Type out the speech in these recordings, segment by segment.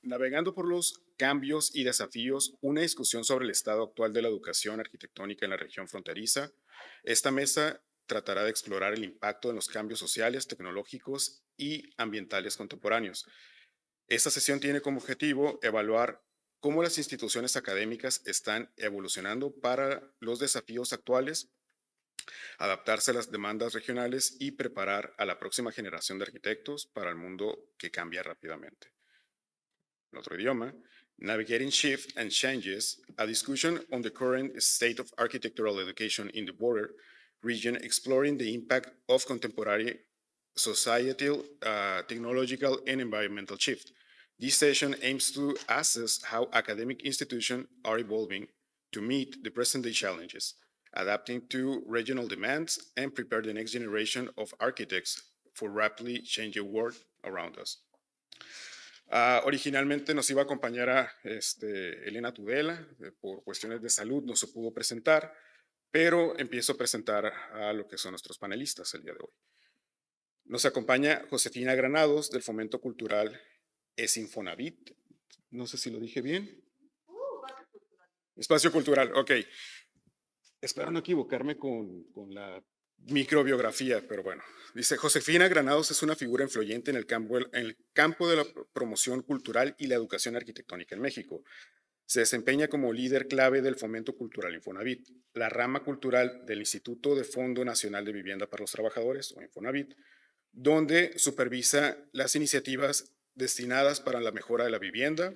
Navegando por los cambios y desafíos, una discusión sobre el estado actual de la educación arquitectónica en la región fronteriza. Esta mesa tratará de explorar el impacto de los cambios sociales, tecnológicos y ambientales contemporáneos. Esta sesión tiene como objetivo evaluar cómo las instituciones académicas están evolucionando para los desafíos actuales, adaptarse a las demandas regionales y preparar a la próxima generación de arquitectos para el mundo que cambia rápidamente. En otro idioma, Navigating Shift and Changes, a discussion on the current state of architectural education in the border region, exploring the impact of contemporary societal, technological, and environmental shift. This session aims to assess how academic institutions are evolving to meet the present-day challenges, adapting to regional demands, and prepare the next generation of architects for rapidly changing world around us. Originalmente nos iba a acompañar a Elena Tudela, por cuestiones de salud no se pudo presentar, pero empiezo a presentar a lo que son nuestros panelistas el día de hoy. Nos acompaña Josefina Granados, del Fomento Cultural Infonavit. No sé si lo dije bien. Espacio Cultural, ok. Espero no equivocarme con la microbiografía, pero bueno. Dice, Josefina Granados es una figura influyente en el campo de la promoción cultural y la educación arquitectónica en México. Se desempeña como líder clave del Fomento Cultural Infonavit, la rama cultural del Instituto de Fondo Nacional de Vivienda para los Trabajadores, o Infonavit, donde supervisa las iniciativas destinadas para la mejora de la vivienda,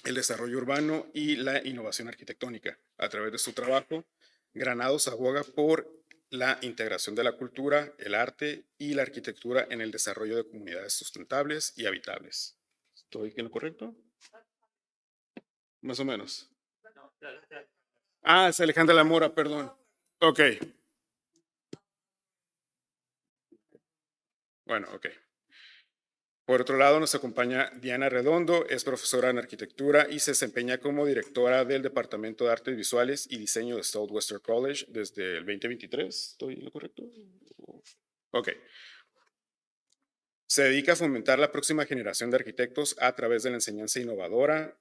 el desarrollo urbano y la innovación arquitectónica. A través de su trabajo, Granados aboga por la integración de la cultura, el arte y la arquitectura en el desarrollo de comunidades sustentables y habitables. ¿Estoy en lo correcto? Más o menos. Ah, es Alejandra Lamora, perdón. Ok. Bueno, ok. Por otro lado, nos acompaña Diana Redondo, es profesora en arquitectura y se desempeña como directora del Departamento de Artes Visuales y Diseño de Southwestern College desde el 2023. ¿Estoy en lo correcto? Ok. Se dedica a fomentar la próxima generación de arquitectos a través de la enseñanza innovadora,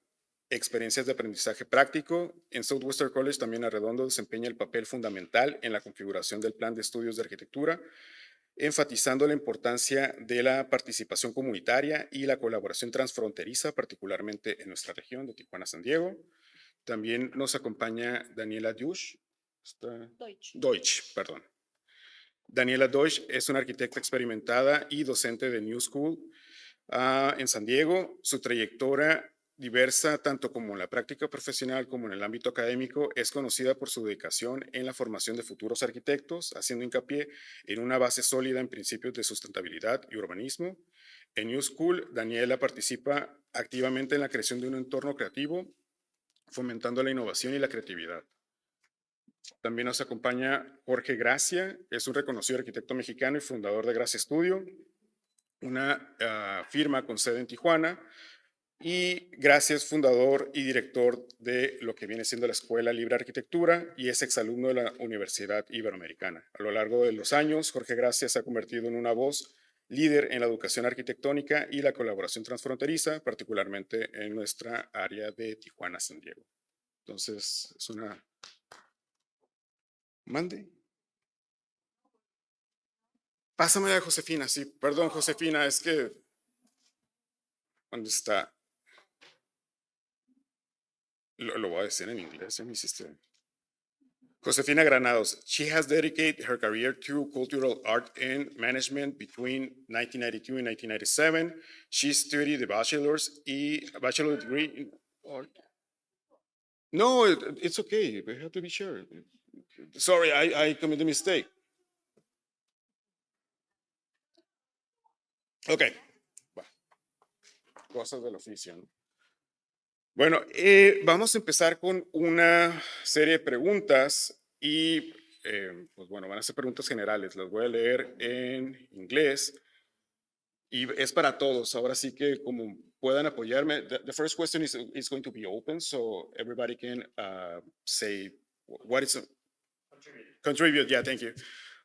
experiencias de aprendizaje práctico. En Southwestern College también Arredondo desempeña el papel fundamental en la configuración del plan de estudios de arquitectura, enfatizando la importancia de la participación comunitaria y la colaboración transfronteriza, particularmente en nuestra región de Tijuana, San Diego. También nos acompaña Daniela Deutsch, perdón. Daniela Deutsch es una arquitecta experimentada y docente de New School en San Diego. Su trayectoria diversa, tanto como en la práctica profesional como en el ámbito académico, es conocida por su dedicación en la formación de futuros arquitectos, haciendo hincapié en una base sólida en principios de sustentabilidad y urbanismo. En New School, Daniela participa activamente en la creación de un entorno creativo, fomentando la innovación y la creatividad. También nos acompaña Jorge Gracia, es un reconocido arquitecto mexicano y fundador de Gracia Studio, una firma con sede en Tijuana, y Gracia es fundador y director de lo que viene siendo la Escuela Libre de Arquitectura y es exalumno de la Universidad Iberoamericana. A lo largo de los años, Jorge Gracia se ha convertido en una voz líder en la educación arquitectónica y la colaboración transfronteriza, particularmente en nuestra área de Tijuana, San Diego. Entonces, es una... Mande. Pásame a Josefina, sí. Perdón, Josefina, es que... ¿Dónde está? Lo voy a decir en inglés, me hiciste... Josefina Granados. She has dedicated her career to cultural art and management between 1992 and 1997. She studied the bachelor degree in art. No, it's okay. We have to be sure. Sorry, I committed a mistake. Ok. Cosas del oficio, ¿no? Bueno, vamos a empezar con una serie de preguntas y, pues bueno, van a ser preguntas generales. Las voy a leer en inglés y es para todos. Ahora sí que como puedan apoyarme. The first question is going to be open, so everybody can say what is... Contribute, yeah, thank you.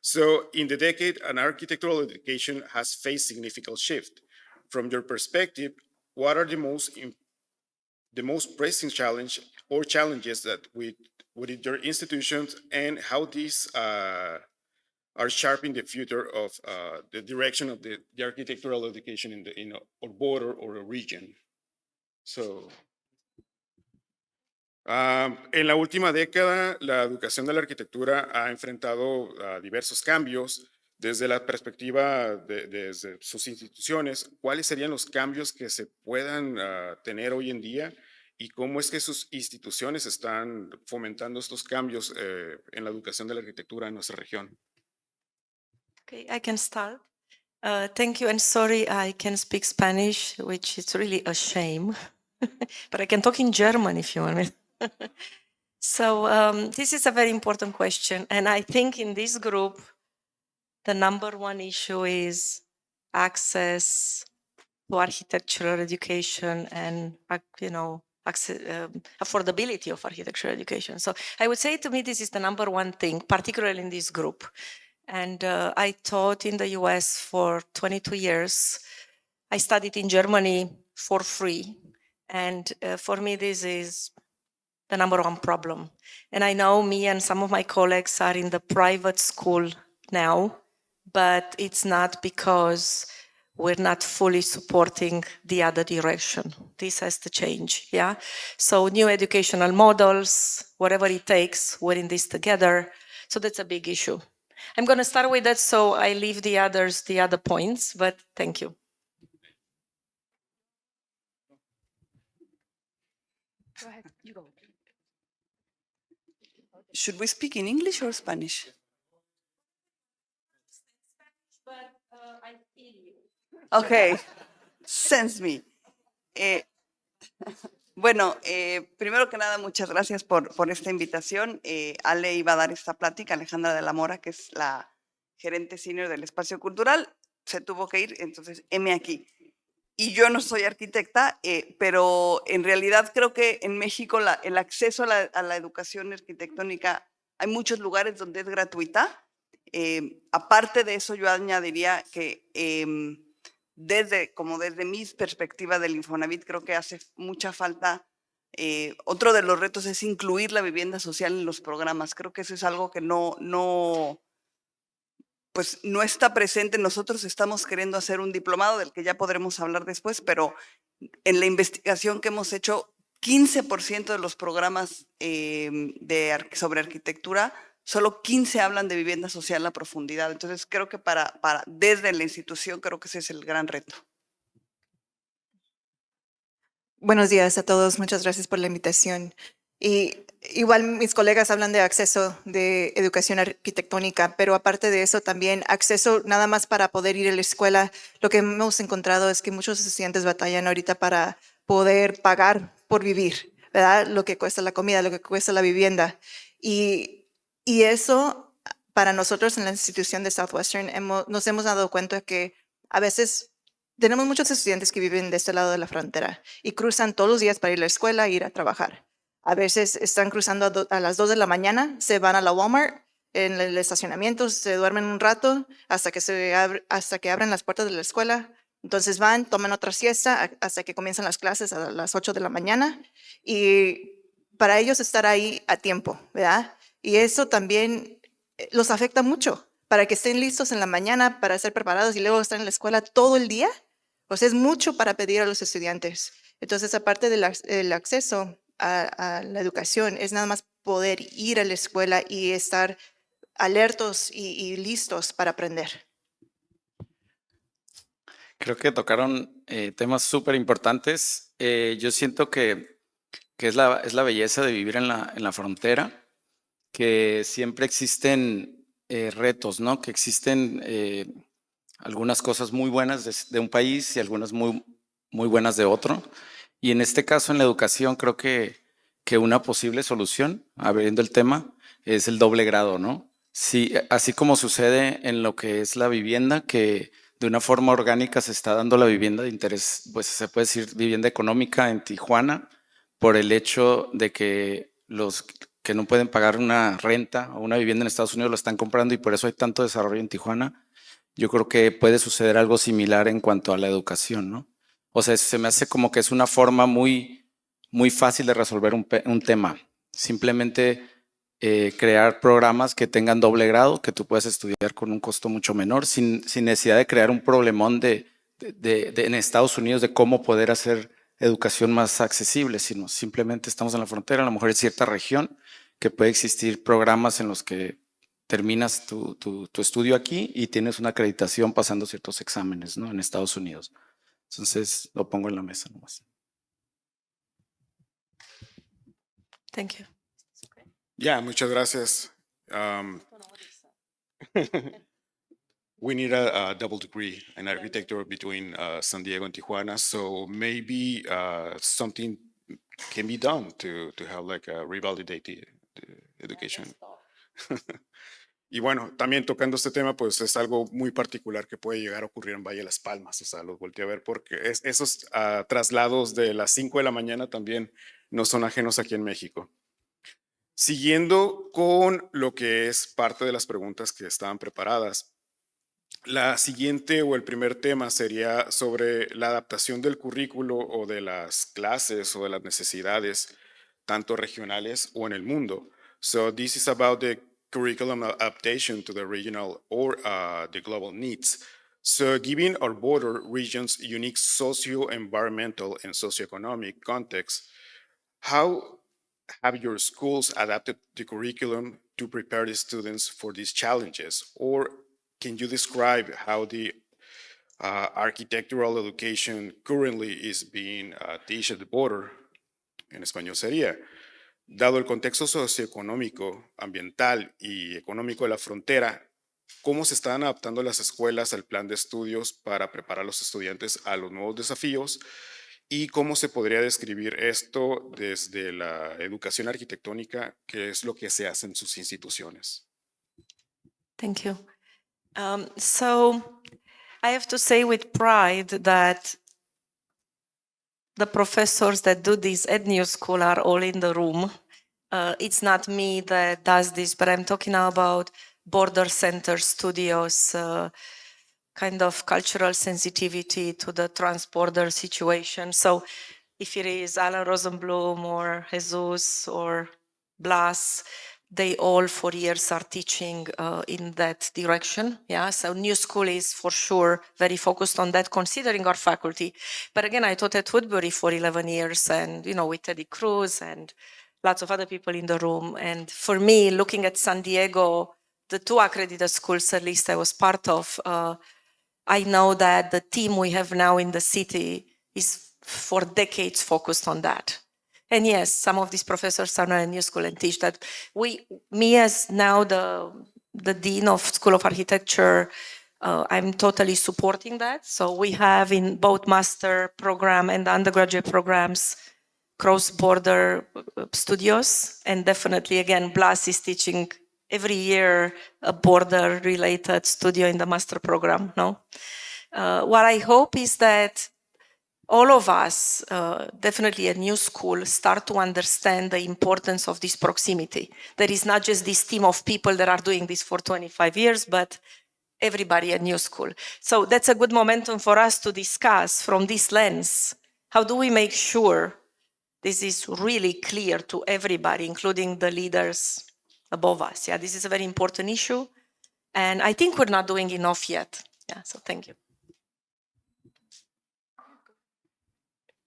So in the decade, an architectural education has faced significant shift. From your perspective, what are the most pressing challenge or challenges that with your institutions, and how these are shaping the future of the direction of the architectural education in a border or a region. So, en la última década, la educación de la arquitectura ha enfrentado diversos cambios. Desde la perspectiva desde sus instituciones, ¿cuáles serían los cambios que se puedan tener hoy en día y cómo es que sus instituciones están fomentando estos cambios en la educación de la arquitectura en nuestra región? Okay, I can start. Thank you, and sorry I can speak Spanish, which is really a shame, but I can talk in German if you want me. So this is a very important question, and I think in this group, the number one issue is access to architectural education and, affordability of architectural education. So I would say, to me, this is the number one thing, particularly in this group. And I taught in the US for 22 years. I studied in Germany for free. And for me, this is the number one problem. And I know me and some of my colleagues are in the private school now, but it's not because we're not fully supporting the other direction. This has to change, yeah? So new educational models, whatever it takes, we're in this together. So that's a big issue. I'm going to start with that, so I leave the other points, but thank you. Go ahead, you go. Should we speak in English or Spanish? But I feel you. Okay, sense me. Bueno, primero que nada, muchas gracias por esta invitación. Ale iba a dar esta plática, Alejandra de la Mora, que es la gerente senior del espacio cultural, se tuvo que ir, entonces heme aquí. Y yo no soy arquitecta, pero en realidad creo que en México el acceso a la educación arquitectónica, hay muchos lugares donde es gratuita. Aparte de eso, yo añadiría que desde mi perspectiva del Infonavit, creo que hace mucha falta. Otro de los retos es incluir la vivienda social en los programas. Creo que eso es algo que no está presente. Nosotros estamos queriendo hacer un diplomado del que ya podremos hablar después, pero en la investigación que hemos hecho, 15% de los programas sobre arquitectura, solo 15 hablan de vivienda social a profundidad. Entonces creo que desde la institución, creo que ese es el gran reto. Buenos días a todos, muchas gracias por la invitación. Y igual mis colegas hablan de acceso de educación arquitectónica, pero aparte de eso también acceso nada más para poder ir a la escuela. Lo que hemos encontrado es que muchos estudiantes batallan ahorita para poder pagar por vivir, ¿verdad? Lo que cuesta la comida, lo que cuesta la vivienda. Y eso para nosotros en la institución de Southwestern nos hemos dado cuenta que a veces tenemos muchos estudiantes que viven de este lado de la frontera y cruzan todos los días para ir a la escuela e ir a trabajar. A veces están cruzando a las 2 de la mañana, se van a la Walmart en el estacionamiento, se duermen un rato hasta que abren las puertas de la escuela. Entonces van, toman otra siesta hasta que comienzan las clases a las 8 de la mañana y para ellos estar ahí a tiempo, ¿verdad? Y eso también los afecta mucho para que estén listos en la mañana para ser preparados y luego estar en la escuela todo el día. O sea, es mucho para pedir a los estudiantes. Entonces, aparte del acceso a la educación, es nada más poder ir a la escuela y estar alertos y listos para aprender. Creo que tocaron temas súper importantes. Yo siento que es la belleza de vivir en la frontera, que siempre existen retos, ¿no? Que existen algunas cosas muy buenas de un país y algunas muy buenas de otro. Y en este caso, en la educación, creo que una posible solución, abriendo el tema, es el doble grado, ¿no? Sí, así como sucede en lo que es la vivienda, que de una forma orgánica se está dando la vivienda de interés, pues se puede decir vivienda económica en Tijuana, por el hecho de que los que no pueden pagar una renta o una vivienda en Estados Unidos lo están comprando y por eso hay tanto desarrollo en Tijuana. Yo creo que puede suceder algo similar en cuanto a la educación, ¿no? O sea, se me hace como que es una forma muy, muy fácil de resolver un tema. Simplemente crear programas que tengan doble grado, que tú puedas estudiar con un costo mucho menor, sin necesidad de crear un problemón en Estados Unidos de cómo poder hacer educación más accesible, sino simplemente estamos en la frontera, a lo mejor en cierta región, que puede existir programas en los que terminas tu estudio aquí y tienes una acreditación pasando ciertos exámenes, ¿no? En Estados Unidos. Entonces lo pongo en la mesa nomás. Thank you. Ya, muchas gracias. We need a double degree in architecture between San Diego and Tijuana, so maybe something can be done to have like a revalidate the education. Y bueno, también tocando este tema, pues es algo muy particular que puede llegar a ocurrir en Valle de las Palmas, o sea, los volteé a ver porque esos traslados de las 5 de la mañana también no son ajenos aquí en México. Siguiendo con lo que es parte de las preguntas que estaban preparadas, la siguiente o el primer tema sería sobre la adaptación del currículo o de las clases o de las necesidades, tanto regionales o en el mundo. So this is about the curriculum adaptation to the regional or the global needs. So given our border regions' unique socio-environmental and socioeconomic context, how have your schools adapted the curriculum to prepare the students for these challenges? Or can you describe how the architectural education currently is being taught at the border? En español sería, dado el contexto socioeconómico, ambiental y económico de la frontera, ¿cómo se están adaptando las escuelas al plan de estudios para preparar a los estudiantes a los nuevos desafíos? ¿Y cómo se podría describir esto desde la educación arquitectónica, que es lo que se hace en sus instituciones? Thank you. So I have to say with pride that the professors that do this at New School are all in the room. It's not me that does this, but I'm talking now about border center studios, kind of cultural sensitivity to the transborder situation. So if it is Alan Rosenblum or Jesus or Blas, they all for years are teaching in that direction. Yeah, so New School is for sure very focused on that, considering our faculty. But again, I taught at Woodbury for 11 years and, with Teddy Cruz and lots of other people in the room. And for me, looking at San Diego, the 2 accredited schools, at least I was part of, I know that the team we have now in the city is for decades focused on that. And yes, some of these professors are now in New School and teach that. Me as now the Dean of School of Architecture, I'm totally supporting that. So we have in both master program and undergraduate programs, cross-border studios. And definitely, again, Blas is teaching every year a border-related studio in the master program, no? What I hope is that all of us, definitely at New School, start to understand the importance of this proximity. There is not just this team of people that are doing this for 25 years, but everybody at New School. So that's a good momentum for us to discuss from this lens. How do we make sure this is really clear to everybody, including the leaders above us? Yeah, this is a very important issue. And I think we're not doing enough yet. Yeah, so thank you.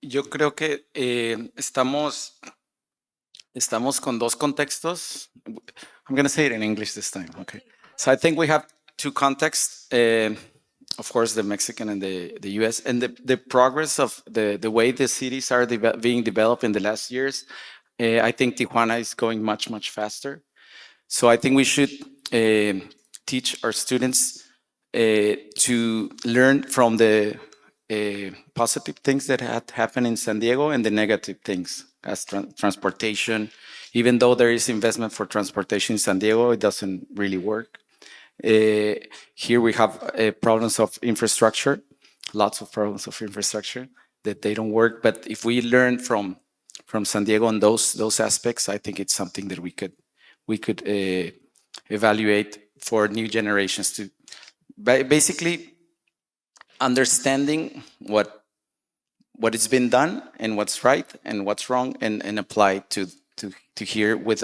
Yo creo que estamos con 2 contextos. I'm going to say it in English this time, okay? So I think we have 2 contexts, of course, the Mexican and the US, and the progress of the way the cities are being developed in the last years. I think Tijuana is going much, much faster. So I think we should teach our students to learn from the positive things that had happened in San Diego and the negative things as transportation. Even though there is investment for transportation in San Diego, it doesn't really work. Here we have problems of infrastructure, lots of problems of infrastructure that they don't work. But if we learn from San Diego on those aspects, I think it's something that we could evaluate for new generations to basically understanding what what has been done and what's right and what's wrong, and apply to here with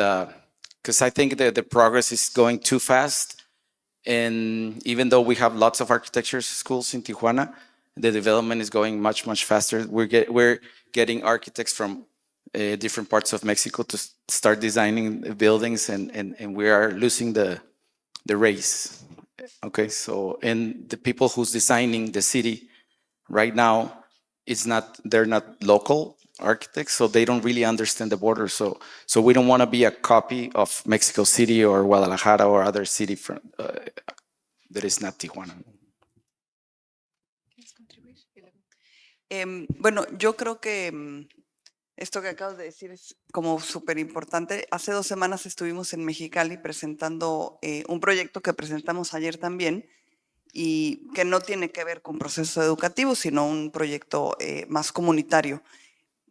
because I think that the progress is going too fast. And even though we have lots of architecture schools in Tijuana, the development is going much, much faster. We're getting architects from different parts of Mexico to start designing buildings, and we are losing the race. Okay, so, and the people who's designing the city right now, they're not local architects, so they don't really understand the border. So we don't want to be a copy of Mexico City or Guadalajara or other city from that is not Tijuana. Bueno, yo creo que esto que acabas de decir es como súper importante. Hace 2 semanas estuvimos en Mexicali presentando un proyecto que presentamos ayer también, y que no tiene que ver con proceso educativo, sino un proyecto más comunitario.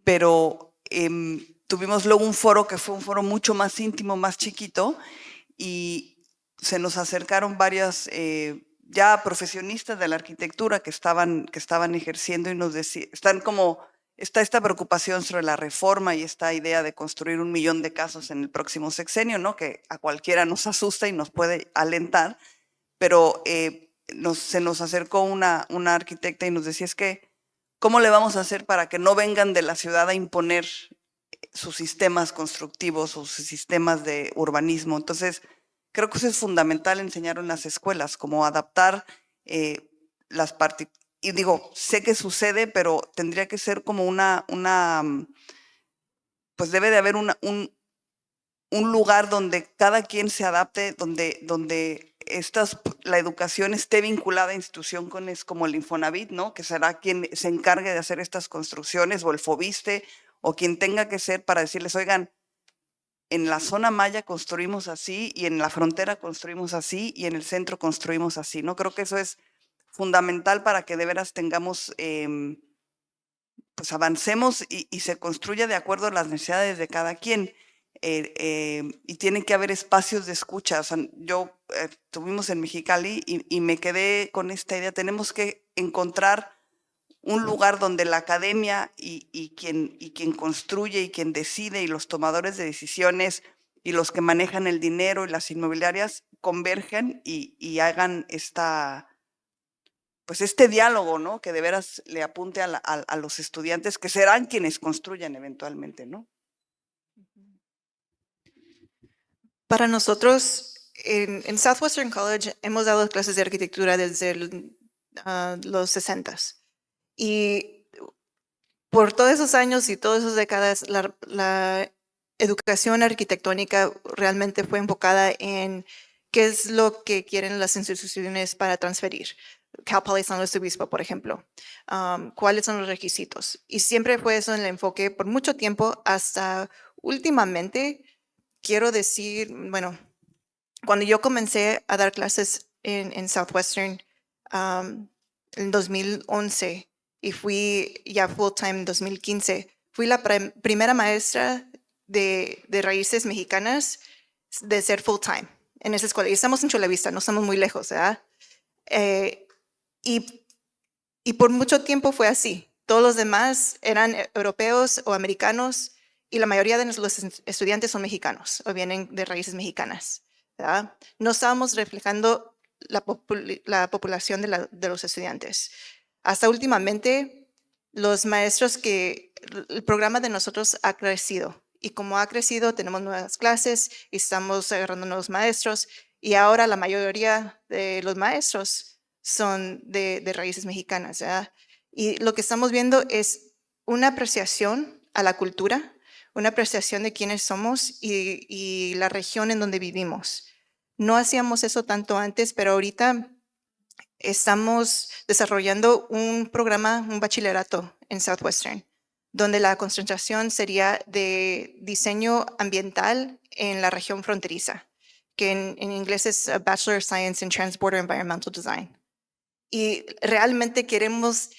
Pero tuvimos luego un foro que fue un foro mucho más íntimo, más chiquito, y se nos acercaron varias ya profesionistas de la arquitectura que estaban ejerciendo, y nos decían, está esta preocupación sobre la reforma y esta idea de construir 1 millón de casas en el próximo sexenio, ¿no? Que a cualquiera nos asusta y nos puede alentar, pero se nos acercó una arquitecta y nos decía, es que, ¿cómo le vamos a hacer para que no vengan de la ciudad a imponer sus sistemas constructivos o sus sistemas de urbanismo? Entonces, creo que eso es fundamental enseñar en las escuelas, como adaptar las partes. Y digo, sé que sucede, pero tendría que ser como pues debe de haber un lugar donde cada quien se adapte, donde la educación esté vinculada a instituciones como el Infonavit, ¿no? Que será quien se encargue de hacer estas construcciones, o el Fobiste, o quien tenga que ser, para decirles, oigan, en la zona maya construimos así, y en la frontera construimos así, y en el centro construimos así, ¿no? Creo que eso es fundamental para que de veras tengamos, pues avancemos y se construya de acuerdo a las necesidades de cada quien. Y tiene que haber espacios de escucha. O sea, yo estuvimos en Mexicali y me quedé con esta idea. Tenemos que encontrar un lugar donde la academia y quien construye y quien decide, y los tomadores de decisiones y los que manejan el dinero y las inmobiliarias convergen y hagan pues este diálogo, ¿no? Que de veras le apunte a los estudiantes, que serán quienes construyan eventualmente, ¿no? Para nosotros, en Southwestern College hemos dado clases de arquitectura desde los 60s. Y por todos esos años y todas esas décadas, la educación arquitectónica realmente fue enfocada en qué es lo que quieren las instituciones para transferir. Cal Poly San Luis Obispo, por ejemplo. ¿Cuáles son los requisitos? Y siempre fue eso en el enfoque por mucho tiempo, hasta últimamente. Quiero decir, bueno, cuando yo comencé a dar clases en Southwestern en 2011 y fui ya full time en 2015, fui la primera maestra de raíces mexicanas de ser full time en esa escuela. Y estamos en Chula Vista, no estamos muy lejos, ¿verdad? Y por mucho tiempo fue así. Todos los demás eran europeos o americanos, y la mayoría de los estudiantes son mexicanos o vienen de raíces mexicanas, ¿verdad? No estábamos reflejando la población de los estudiantes. Hasta últimamente, los maestros el programa de nosotros ha crecido, y como ha crecido, tenemos nuevas clases y estamos agarrando nuevos maestros, y ahora la mayoría de los maestros son de raíces mexicanas, ¿verdad? Y lo que estamos viendo es una apreciación a la cultura, una apreciación de quiénes somos y la región en donde vivimos. No hacíamos eso tanto antes, pero ahorita estamos desarrollando un programa, un bachillerato en Southwestern, donde la concentración sería de diseño ambiental en la región fronteriza, que en inglés es a Bachelor of Science in Transborder Environmental Design. Y realmente queremos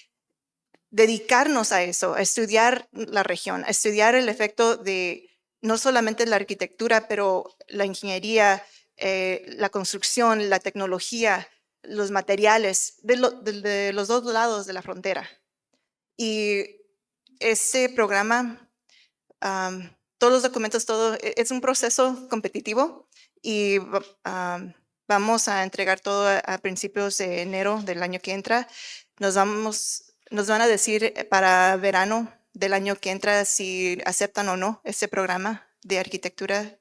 dedicarnos a eso, a estudiar la región, a estudiar el efecto de no solamente la arquitectura, pero la ingeniería, la construcción, la tecnología, los materiales de los dos lados de la frontera. Y este programa, todos los documentos, es un proceso competitivo y vamos a entregar todo a principios de enero del año que entra. Nos van a decir para verano del año que entra si aceptan o no este programa de arquitectura.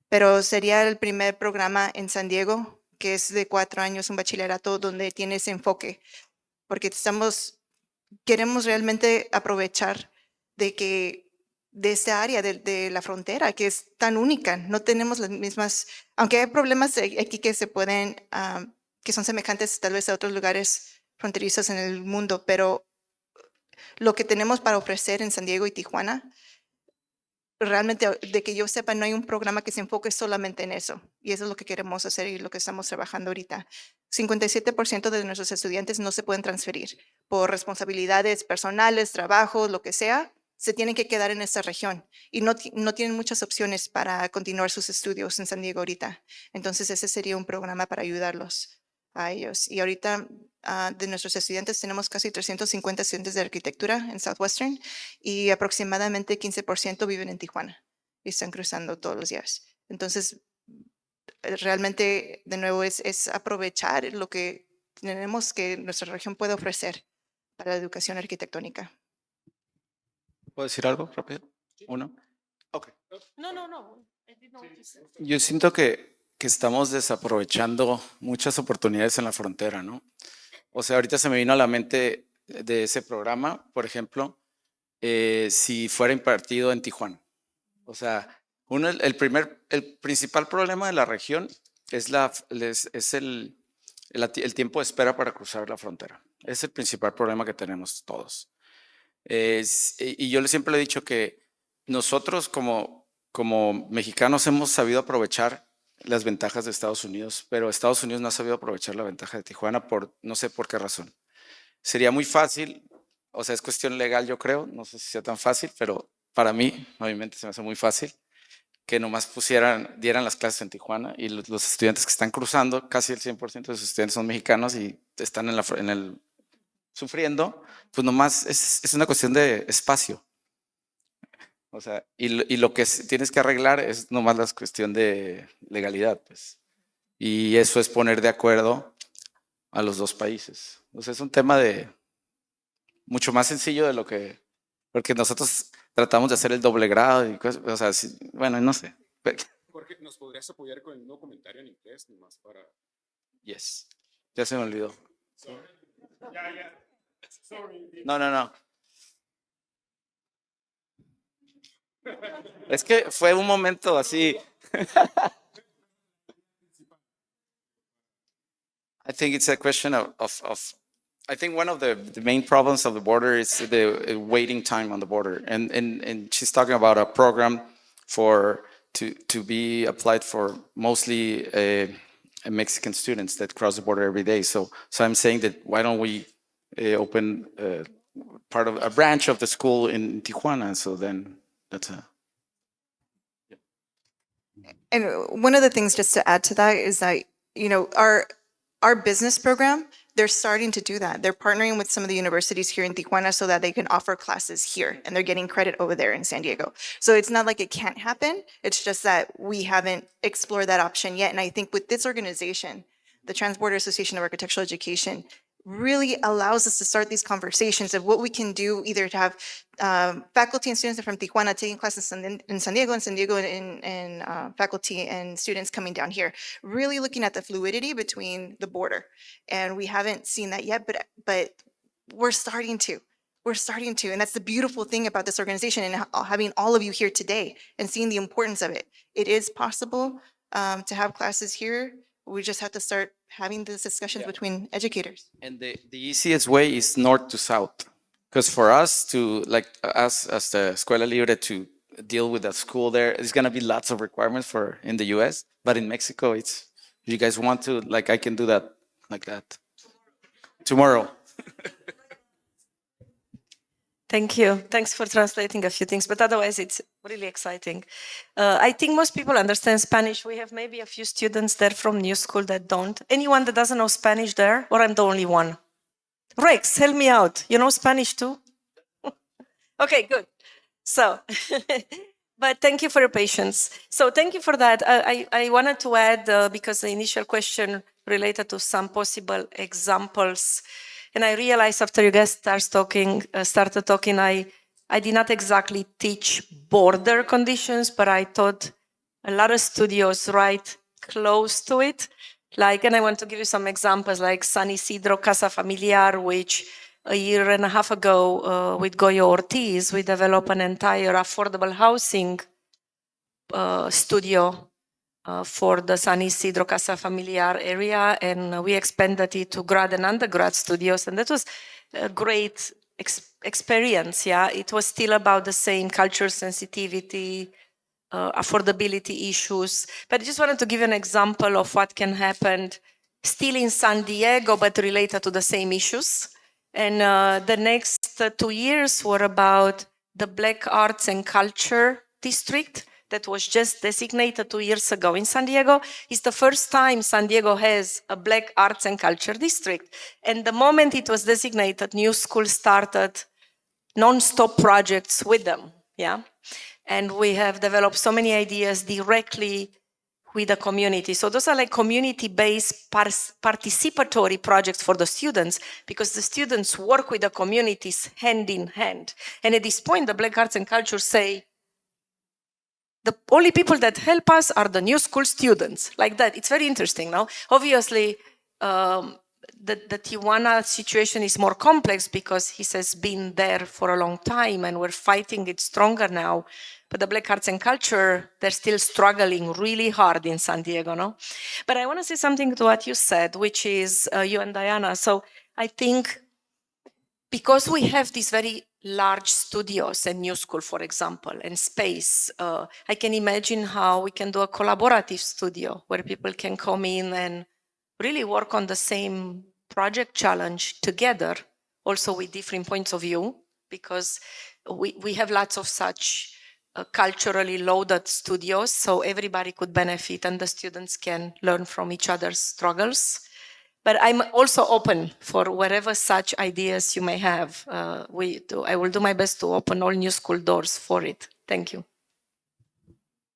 Pero sería el primer programa en San Diego, que es de 4 años, un bachillerato donde tiene ese enfoque, porque queremos realmente aprovechar de esta área de la frontera, que es tan única. No tenemos las mismas, aunque hay problemas aquí que que son semejantes tal vez a otros lugares fronterizos en el mundo, pero lo que tenemos para ofrecer en San Diego y Tijuana, realmente, de que yo sepa, no hay un programa que se enfoque solamente en eso. Y eso es lo que queremos hacer y lo que estamos trabajando ahorita. 57% de nuestros estudiantes no se pueden transferir por responsabilidades personales, trabajos, lo que sea. Se tienen que quedar en esta región y no tienen muchas opciones para continuar sus estudios en San Diego ahorita. Entonces, ese sería un programa para ayudarlos a ellos. Y ahorita, de nuestros estudiantes, tenemos casi 350 estudiantes de arquitectura en Southwestern y aproximadamente 15% viven en Tijuana y están cruzando todos los días. Entonces, realmente, de nuevo, es aprovechar lo que tenemos que nuestra región puede ofrecer para la educación arquitectónica. ¿Puedo decir algo rápido? Uno. Okay. No. Yo siento que estamos desaprovechando muchas oportunidades en la frontera, ¿no? O sea, ahorita se me vino a la mente de ese programa, por ejemplo, si fuera impartido en Tijuana. O sea, el principal problema de la región es el tiempo de espera para cruzar la frontera. Es el principal problema que tenemos todos. Y yo siempre le he dicho que nosotros como mexicanos hemos sabido aprovechar las ventajas de Estados Unidos, pero Estados Unidos no ha sabido aprovechar la ventaja de Tijuana no sé por qué razón. Sería muy fácil, o sea, es cuestión legal, yo creo, no sé si sea tan fácil, pero para mí, obviamente, se me hace muy fácil que nomás dieran las clases en Tijuana y los estudiantes que están cruzando, casi el 100% de sus estudiantes son mexicanos y están sufriendo, pues nomás es una cuestión de espacio. O sea, y lo que tienes que arreglar es nomás la cuestión de legalidad, pues. Y eso es poner de acuerdo a los dos países. O sea, es un tema mucho más sencillo de porque nosotros tratamos de hacer el doble grado y cosas, o sea, bueno, no sé. Jorge, ¿nos podrías apoyar con el mismo comentario en inglés nomás para? Yes. Ya se me olvidó. Sorry. Yeah. Sorry. No. Es que fue un momento así. I think it's a question of I think one of the main problems of the border is the waiting time on the border. And she's talking about a program to be applied for mostly Mexican students that cross the border every day. So I'm saying that why don't we open part of a branch of the school in Tijuana? So then that's a. And one of the things just to add to that is that, our business program, they're starting to do that. They're partnering with some of the universities here in Tijuana so that they can offer classes here, and they're getting credit over there in San Diego. So it's not like it can't happen. It's just that we haven't explored that option yet. And I think with this organization, the Transborder Association of Architectural Education, really allows us to start these conversations of what we can do, either to have faculty and students from Tijuana taking classes in San Diego, and San Diego and faculty and students coming down here, really looking at the fluidity between the border. And we haven't seen that yet, but we're starting to. And that's the beautiful thing about this organization and having all of you here today and seeing the importance of it. It is possible to have classes here. We just have to start having these discussions between educators. And the easiest way is north to south. Because for us us as the Escuela Libre to deal with that school there, there's going to be lots of requirements in the US. But in Mexico, if you guys want to, I can do that like that. Tomorrow. Thank you. Thanks for translating a few things, but otherwise it's really exciting. I think most people understand Spanish. We have maybe a few students there from New School that don't. Anyone that doesn't know Spanish there, or I'm the only one? Rex, help me out. You know Spanish too? Okay, good. So, but thank you for your patience. So thank you for that. I wanted to add, because the initial question related to some possible examples, and I realized after you guys started talking, I did not exactly teach border conditions, but I taught a lot of studios right close to it. Like, and I want to give you some examples, like San Isidro Casa Familiar, which a year and a half ago with Goyo Ortiz, we developed an entire affordable housing studio for the San Isidro Casa Familiar area, and we expanded it to grad and undergrad studios, and that was a great experience. Yeah, it was still about the same culture sensitivity, affordability issues. But I just wanted to give you an example of what can happen still in San Diego, but related to the same issues. And the next 2 years were about the Black Arts and Culture District that was just designated 2 years ago in San Diego. It's the first time San Diego has a Black Arts and Culture District. And the moment it was designated, New School started non-stop projects with them. Yeah. And we have developed so many ideas directly with the community. So those are like community-based participatory projects for the students, because the students work with the communities hand in hand. And at this point, the Black Arts and Culture say, the only people that help us are the New School students, like that. It's very interesting now. Obviously, the Tijuana situation is more complex because he has been there for a long time and we're fighting it stronger now. But the Black Arts and Culture, they're still struggling really hard in San Diego, no? But I want to say something to what you said, which is you and Diana. So I think because we have these very large studios and New School, for example, and space, I can imagine how we can do a collaborative studio where people can come in and really work on the same project challenge together, also with different points of view, because we have lots of such culturally loaded studios, so everybody could benefit and the students can learn from each other's struggles. But I'm also open for whatever such ideas you may have. I will do my best to open all New School doors for it. Thank you.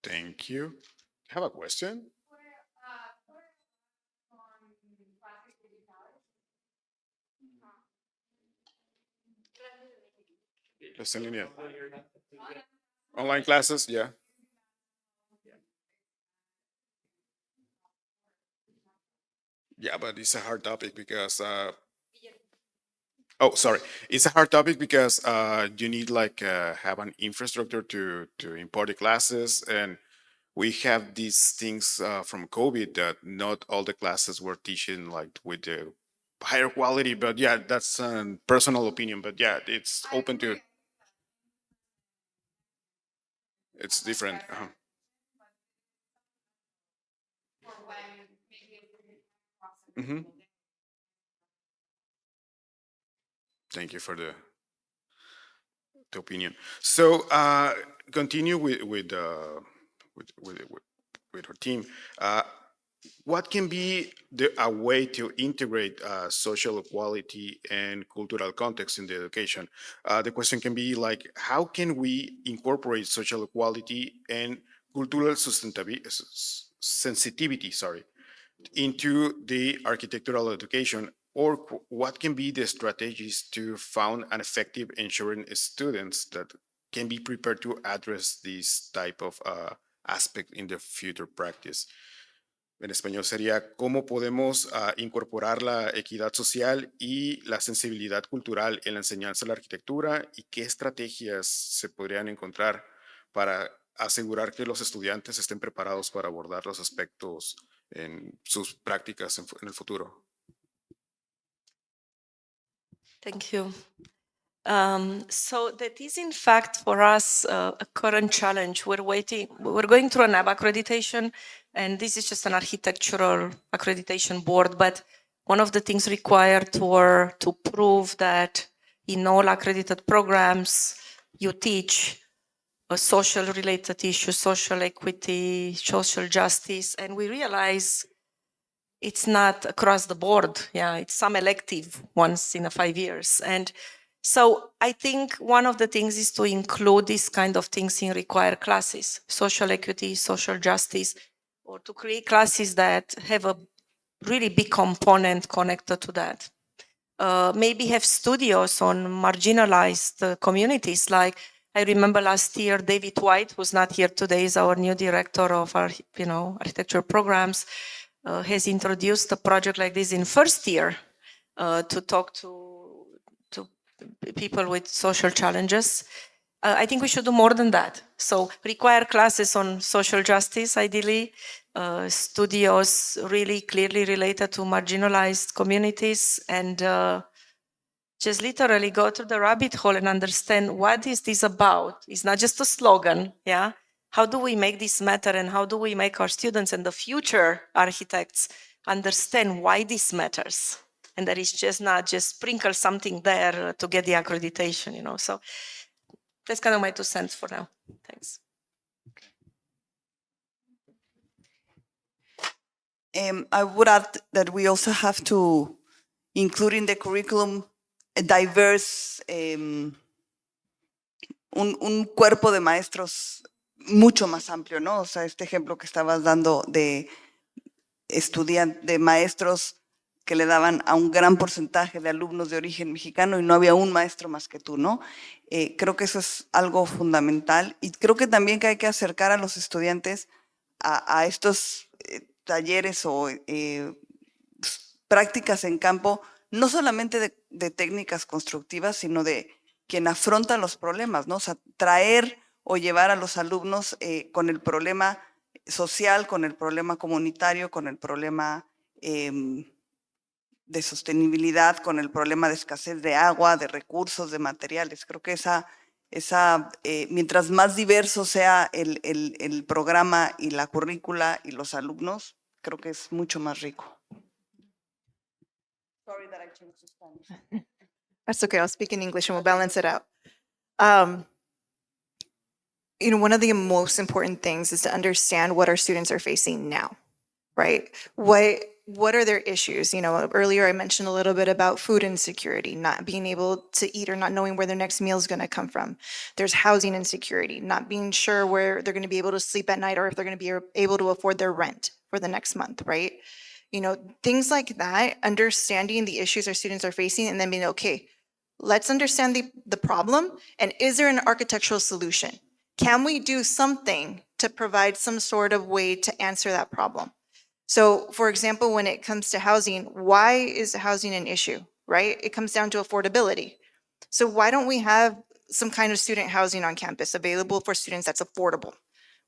Thank you. Have a question? Clases en línea. Online classes, yeah. Yeah, but it's a hard topic because oh, sorry. It's a hard topic because you need like have an infrastructure to import the classes, and we have these things from COVID that not all the classes were teaching like with the higher quality. But yeah, that's a personal opinion. But yeah, it's open to. It's different. Hmm. Thank you for the opinion. So continue with our team. What can be a way to integrate social equality and cultural context in the education? The question can be like, how can we incorporate social equality and cultural sensitivity, sorry, into the architectural education, or what can be the strategies to found an effective ensuring students that can be prepared to address this type of aspect in the future practice? En español sería, ¿cómo podemos incorporar la equidad social y la sensibilidad cultural en la enseñanza de la arquitectura, y qué estrategias se podrían encontrar para asegurar que los estudiantes estén preparados para abordar los aspectos en sus prácticas en el futuro? Thank you. So that is in fact for us a current challenge. We're going through an ABA accreditation, and this is just an architectural accreditation board, but one of the things required were to prove that in all accredited programs you teach social related issues, social equity, social justice, and we realize it's not across the board. Yeah, it's some elective once in 5 years. And So I think one of the things is to include these kind of things in required classes, social equity, social justice, or to create classes that have a really big component connected to that. Maybe have studios on marginalized communities. Like I remember last year, David White, who's not here today, is our new director of our, architecture programs, has introduced a project like this in first year to talk to people with social challenges. I think we should do more than that. So require classes on social justice, ideally, studios really clearly related to marginalized communities, and just literally go to the rabbit hole and understand what is this about. It's not just a slogan, yeah? How do we make this matter, and how do we make our students and the future architects understand why this matters? And that is just not just sprinkle something there to get the accreditation, So that's kind of my 2 cents for now. Thanks. I would add that we also have to include in the curriculum a diverse, un cuerpo de maestros mucho más amplio, ¿no? O sea, este ejemplo que estabas dando de de maestros que le daban a un gran porcentaje de alumnos de origen mexicano y no había un maestro más que tú, ¿no? Creo que eso es algo fundamental, y creo que también que hay que acercar a los estudiantes a estos talleres o prácticas en campo, no solamente de técnicas constructivas, sino de quien afronta los problemas, ¿no? O sea, traer o llevar a los alumnos con el problema social, con el problema comunitario, con el problema de sostenibilidad, con el problema de escasez de agua, de recursos, de materiales. Creo que mientras más diverso sea el programa y la currícula y los alumnos, creo que es mucho más rico. Sorry that I changed to Spanish. That's okay. I'll speak in English and we'll balance it out. One of the most important things is to understand what our students are facing now, right? What are their issues? Earlier I mentioned a little bit about food insecurity, not being able to eat or not knowing where their next meal is going to come from. There's housing insecurity, not being sure where they're going to be able to sleep at night or if they're going to be able to afford their rent for the next month, right? Things like that, understanding the issues our students are facing and then being, okay, let's understand the problem, and is there an architectural solution? Can we do something to provide some sort of way to answer that problem? So, for example, when it comes to housing, why is housing an issue, right? It comes down to affordability. So why don't we have some kind of student housing on campus available for students that's affordable?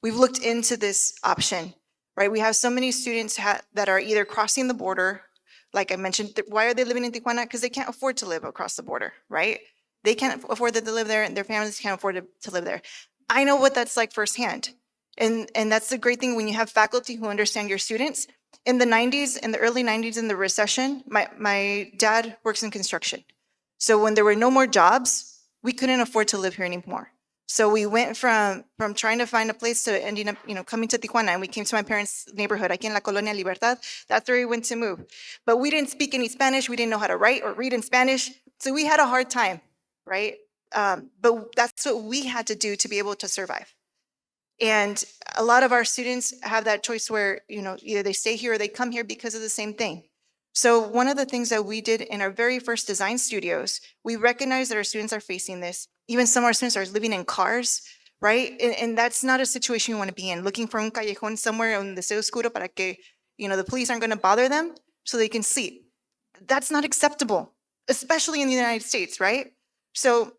We've looked into this option, right? We have so many students that are either crossing the border, like I mentioned. Why are they living in Tijuana? Because they can't afford to live across the border, right? They can't afford to live there, and their families can't afford to live there. I know what that's like firsthand. And that's the great thing when you have faculty who understand your students. In the 90s, in the early 90s, in the recession, my dad works in construction. So when there were no more jobs, we couldn't afford to live here anymore. So we went from trying to find a place to ending up, coming to Tijuana, and we came to my parents' neighborhood, aquí en la Colonia Libertad. That's where we went to move. But we didn't speak any Spanish. We didn't know how to write or read in Spanish. So we had a hard time, right? But that's what we had to do to be able to survive. And a lot of our students have that choice where, either they stay here or they come here because of the same thing. So one of the things that we did in our very first design studios, we recognized that our students are facing this. Even some of our students are living in cars, right? And that's not a situation you want to be in, looking for un callejón somewhere donde sea oscuro para que, the police aren't going to bother them so they can sleep. That's not acceptable, especially in the United States, right? So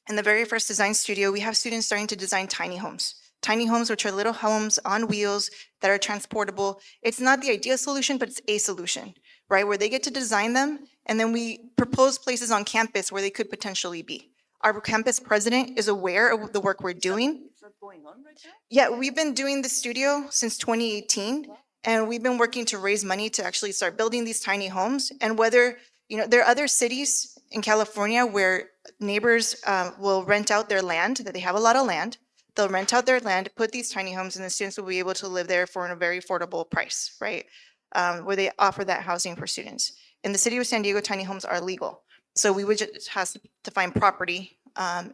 in the very first design studio, we have students starting to design tiny homes. Tiny homes, which are little homes on wheels that are transportable. It's not the ideal solution, but it's a solution, right? Where they get to design them, and then we propose places on campus where they could potentially be. Our campus president is aware of the work we're doing. Is that going on right now? Yeah, we've been doing the studio since 2018, and we've been working to raise money to actually start building these tiny homes. And whether, there are other cities in California where neighbors will rent out their land, that they have a lot of land. They'll rent out their land, put these tiny homes, and the students will be able to live there for a very affordable price, right? Where they offer that housing for students. In the city of San Diego, tiny homes are legal. So we would just have to find property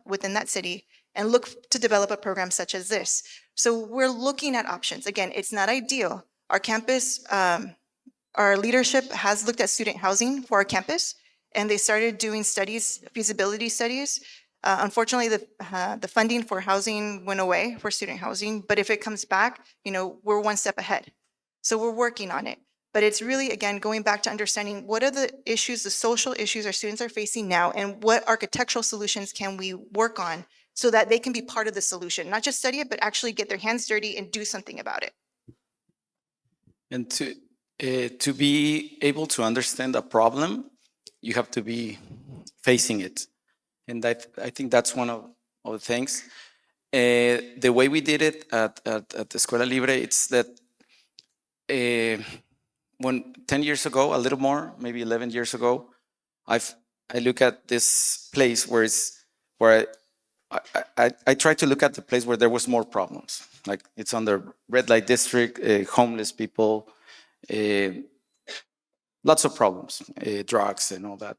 within that city and look to develop a program such as this. So we're looking at options. Again, it's not ideal. Our campus, our leadership has looked at student housing for our campus, and they started doing studies, feasibility studies. Unfortunately, the funding for housing went away for student housing, but if it comes back, we're one step ahead. So we're working on it. But it's really, again, going back to understanding what are the issues, the social issues our students are facing now, and what architectural solutions can we work on so that they can be part of the solution, not just study it, but actually get their hands dirty and do something about it. And to be able to understand a problem, you have to be facing it. And I think that's one of the things. The way we did it at the Escuela Libre, it's that when 10 years ago, a little more, maybe 11 years ago, I look at this place where I try to look at the place where there was more problems. Like it's on the red light district, homeless people, lots of problems, drugs and all that.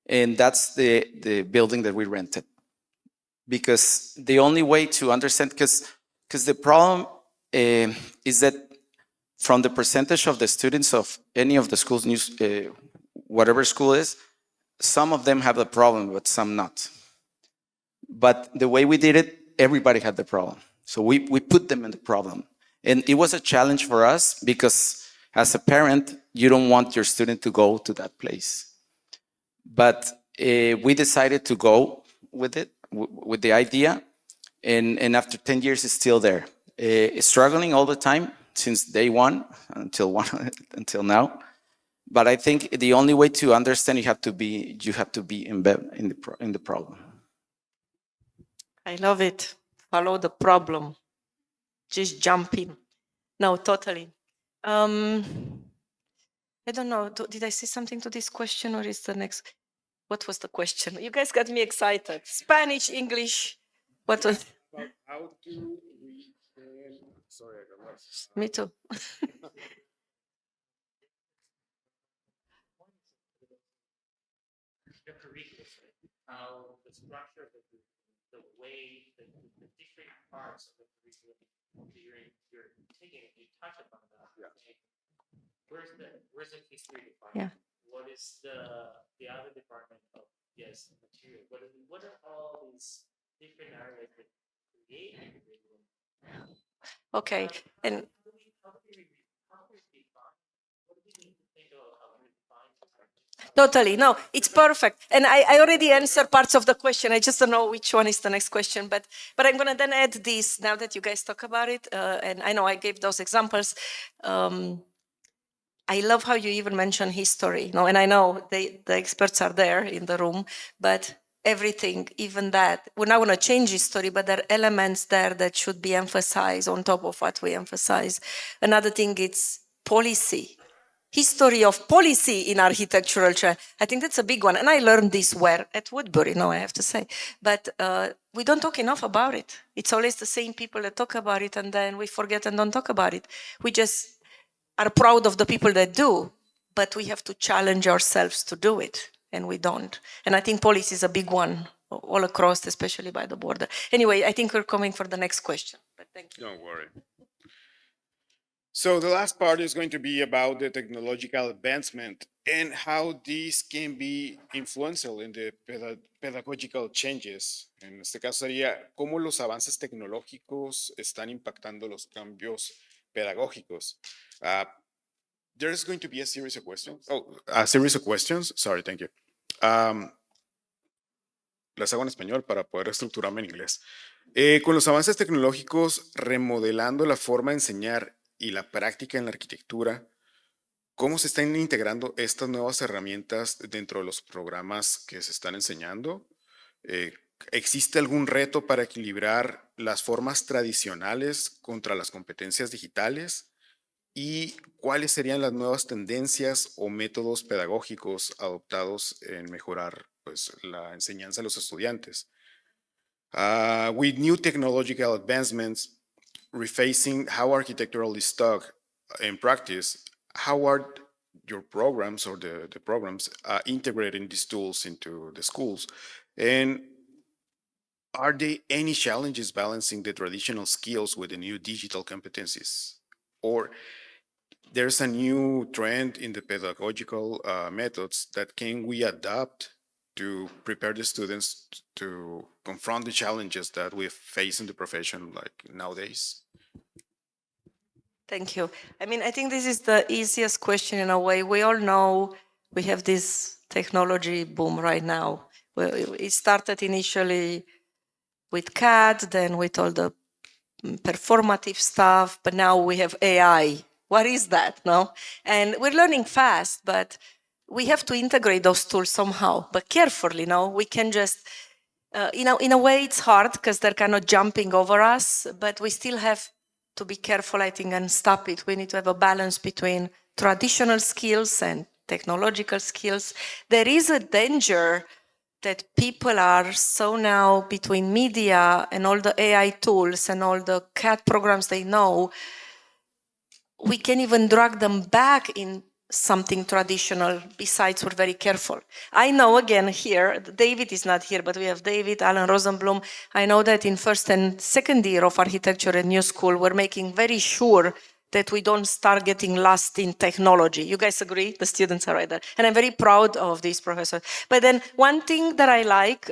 And that's the building that we rented. Because the only way to understand, because the problem is that from the percentage of the students of any of the schools, whatever school is, some of them have the problem, but some not. But the way we did it, everybody had the problem. So we put them in the problem. And it was a challenge for us because as a parent, you don't want your student to go to that place. But we decided to go with it, with the idea. And after 10 years, it's still there. Struggling all the time since day one until now. But I think the only way to understand, you have to be embedded in the problem. I love it. Follow the problem. Just jump in. No, totally. I don't know. Did I say something to this question or is the next? What was the question? You guys got me excited. Spanish, English. What was? About how to we can. Sorry, I got lost. Me too. How the structure of the way the different parts of the curriculum you're taking it, you touch upon that. Yeah. Where's the history department? Yeah. What is the other department of material? What are all these different areas that create the curriculum? Okay. And How do we define? What do we need to think about how we define the totally. No, it's perfect. And I already answered parts of the question. I just don't know which one is the next question. But I'm going to then add this now that you guys talk about it. And I know I gave those examples. I love how you even mention history. No, and I know the experts are there in the room, but everything, even that, we're not going to change history, but there are elements there that should be emphasized on top of what we emphasize. Another thing, it's policy. History of policy in architectural trend. I think that's a big one. And I learned this where? At Woodbury, no, I have to say. But we don't talk enough about it. It's always the same people that talk about it, and then we forget and don't talk about it. We just are proud of the people that do, but we have to challenge ourselves to do it, and we don't. And I think policy is a big one all across, especially by the border. Anyway, I think we're coming for the next question, but thank you. Don't worry. So the last part is going to be about the technological advancement and how these can be influential in the pedagogical changes. En este caso sería cómo los avances tecnológicos están impactando los cambios pedagógicos. There's going to be a series of questions. Oh, a series of questions. Sorry, thank you. Las hago en español para poder estructurarme en inglés. Con los avances tecnológicos, remodelando la forma de enseñar y la práctica en la arquitectura, ¿cómo se están integrando estas nuevas herramientas dentro de los programas que se están enseñando? ¿Existe algún reto para equilibrar las formas tradicionales contra las competencias digitales? ¿Y cuáles serían las nuevas tendencias o métodos pedagógicos adoptados en mejorar la enseñanza de los estudiantes? With new technological advancements, refacing how architectural is taught in practice, how are your programs or the programs integrating these tools into the schools. And are there any challenges balancing the traditional skills with the new digital competencies? Or there's a new trend in the pedagogical methods that can we adapt to prepare the students to confront the challenges that we face in the profession like nowadays? Thank you. I mean, I think this is the easiest question in a way. We all know we have this technology boom right now. Well, it started initially with CAD, then with all the performative stuff, but now we have AI. What is that? No? And we're learning fast, but we have to integrate those tools somehow, but carefully. No, we can just in a way it's hard because they're kind of jumping over us, but we still have to be careful, I think, and stop it. We need to have a balance between traditional skills and technological skills. There is a danger that people are so now between media and all the AI tools and all the CAD programs they know, we can even drag them back in something traditional. Besides, we're very careful. I know, again, here, David is not here, but we have David, Alan Rosenblum. I know that in first and second year of architecture at New School, we're making very sure that we don't start getting lost in technology. You guys agree? The students are right there. And I'm very proud of these professors. But then one thing that I like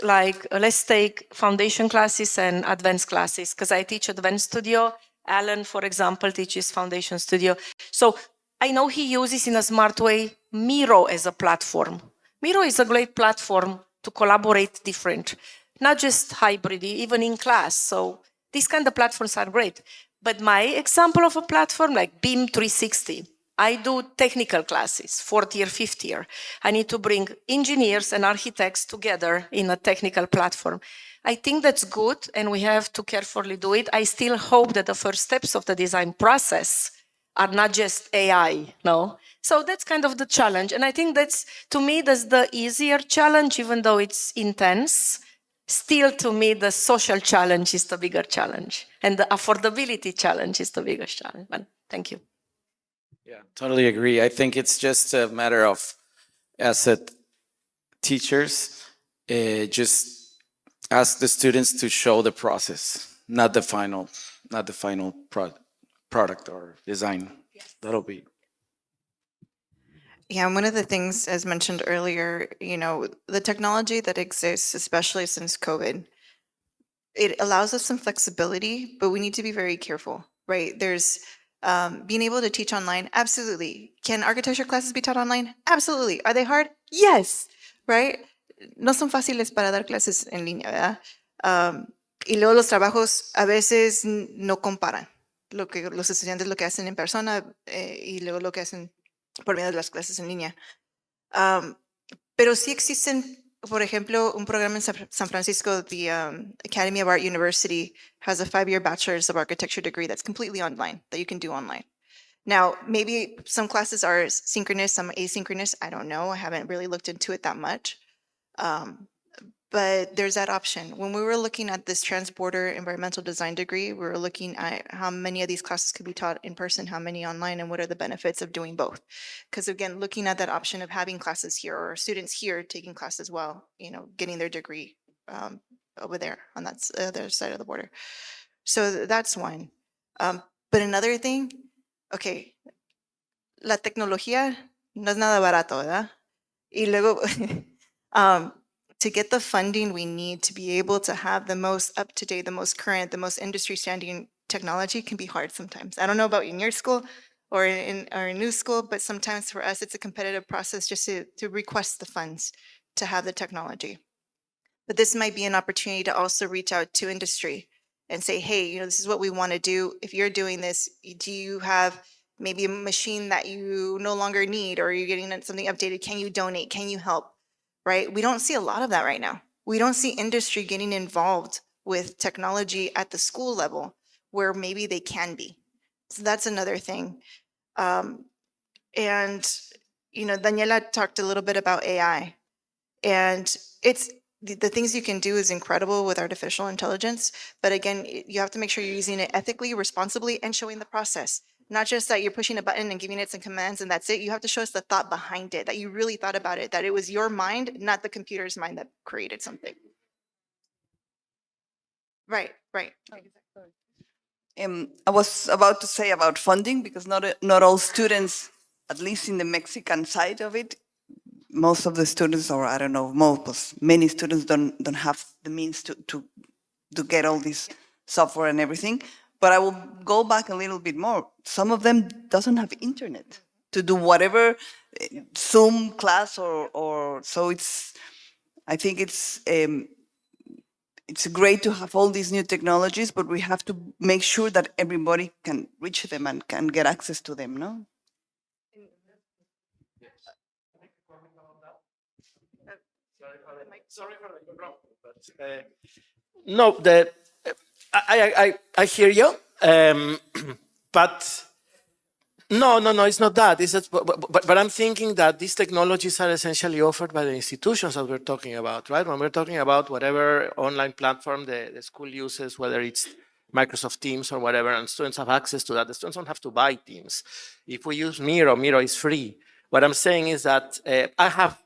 let's take foundation classes and advanced classes, because I teach advanced studio. Alan, for example, teaches foundation studio. So I know he uses in a smart way Miro as a platform. Miro is a great platform to collaborate different, not just hybrid, even in class. So these kind of platforms are great. But my example of a platform like BIM 360, I do technical classes, fourth year, fifth year. I need to bring engineers and architects together in a technical platform. I think that's good, and we have to carefully do it. I still hope that the first steps of the design process are not just AI, no? So that's kind of the challenge. And I think that's, to me, that's the easier challenge, even though it's intense. Still, to me, the social challenge is the bigger challenge, and the affordability challenge is the biggest challenge. But thank you. Yeah, totally agree. I think it's just a matter of, as a teachers, just ask the students to show the process, not the final product or design. Yes. That'll be. Yeah, and one of the things, as mentioned earlier, the technology that exists, especially since COVID, it allows us some flexibility, but we need to be very careful, right? There's being able to teach online, absolutely. Can architecture classes be taught online? Absolutely. Are they hard? Yes, right? No son fáciles para dar clases en línea, ¿verdad? Y luego los trabajos a veces no comparan lo que los estudiantes lo que hacen en persona y luego lo que hacen por medio de las clases en línea. Pero sí existen, por ejemplo, un programa en San Francisco, the Academy of Art University has a 5-year bachelor's of architecture degree that's completely online, that you can do online. Now, maybe some classes are synchronous, some asynchronous. I don't know. I haven't really looked into it that much. But there's that option. When we were looking at this Transborder environmental design degree, we were looking at how many of these classes could be taught in person, how many online, and what are the benefits of doing both. Because again, looking at that option of having classes here or students here taking class as well, getting their degree over there on that other side of the border. So that's one. But another thing, okay, la tecnología no es nada barato, ¿verdad? Y luego, to get the funding we need to be able to have the most up-to-date, the most current, the most industry-standing technology can be hard sometimes. I don't know about in your school or in our new school, but sometimes for us, it's a competitive process just to request the funds to have the technology. But this might be an opportunity to also reach out to industry and say, hey, this is what we want to do. If you're doing this, do you have maybe a machine that you no longer need, or you're getting something updated? Can you donate? Can you help? Right? We don't see a lot of that right now. We don't see industry getting involved with technology at the school level where maybe they can be. So that's another thing. And, Daniela talked a little bit about AI, and it's the things you can do is incredible with artificial intelligence. But again, you have to make sure you're using it ethically, responsibly, and showing the process. Not just that you're pushing a button and giving it some commands and that's it. You have to show us the thought behind it, that you really thought about it, that it was your mind, not the computer's mind that created something. Right, right. I was about to say about funding, because not all students, at least in the Mexican side of it, most of the students, or I don't know, most, but many students don't have the means to get all this software and everything. But I will go back a little bit more. Some of them doesn't have internet to do whatever Zoom class or so. I think it's great to have all these new technologies, but we have to make sure that everybody can reach them and can get access to them, no? Sorry for the interruption, but no, I hear you, but no, it's not that. It's just, but I'm thinking that these technologies are essentially offered by the institutions that we're talking about, right? When we're talking about whatever online platform the school uses, whether it's Microsoft Teams or whatever, and students have access to that. The students don't have to buy Teams. If we use Miro is free. What I'm saying is that I have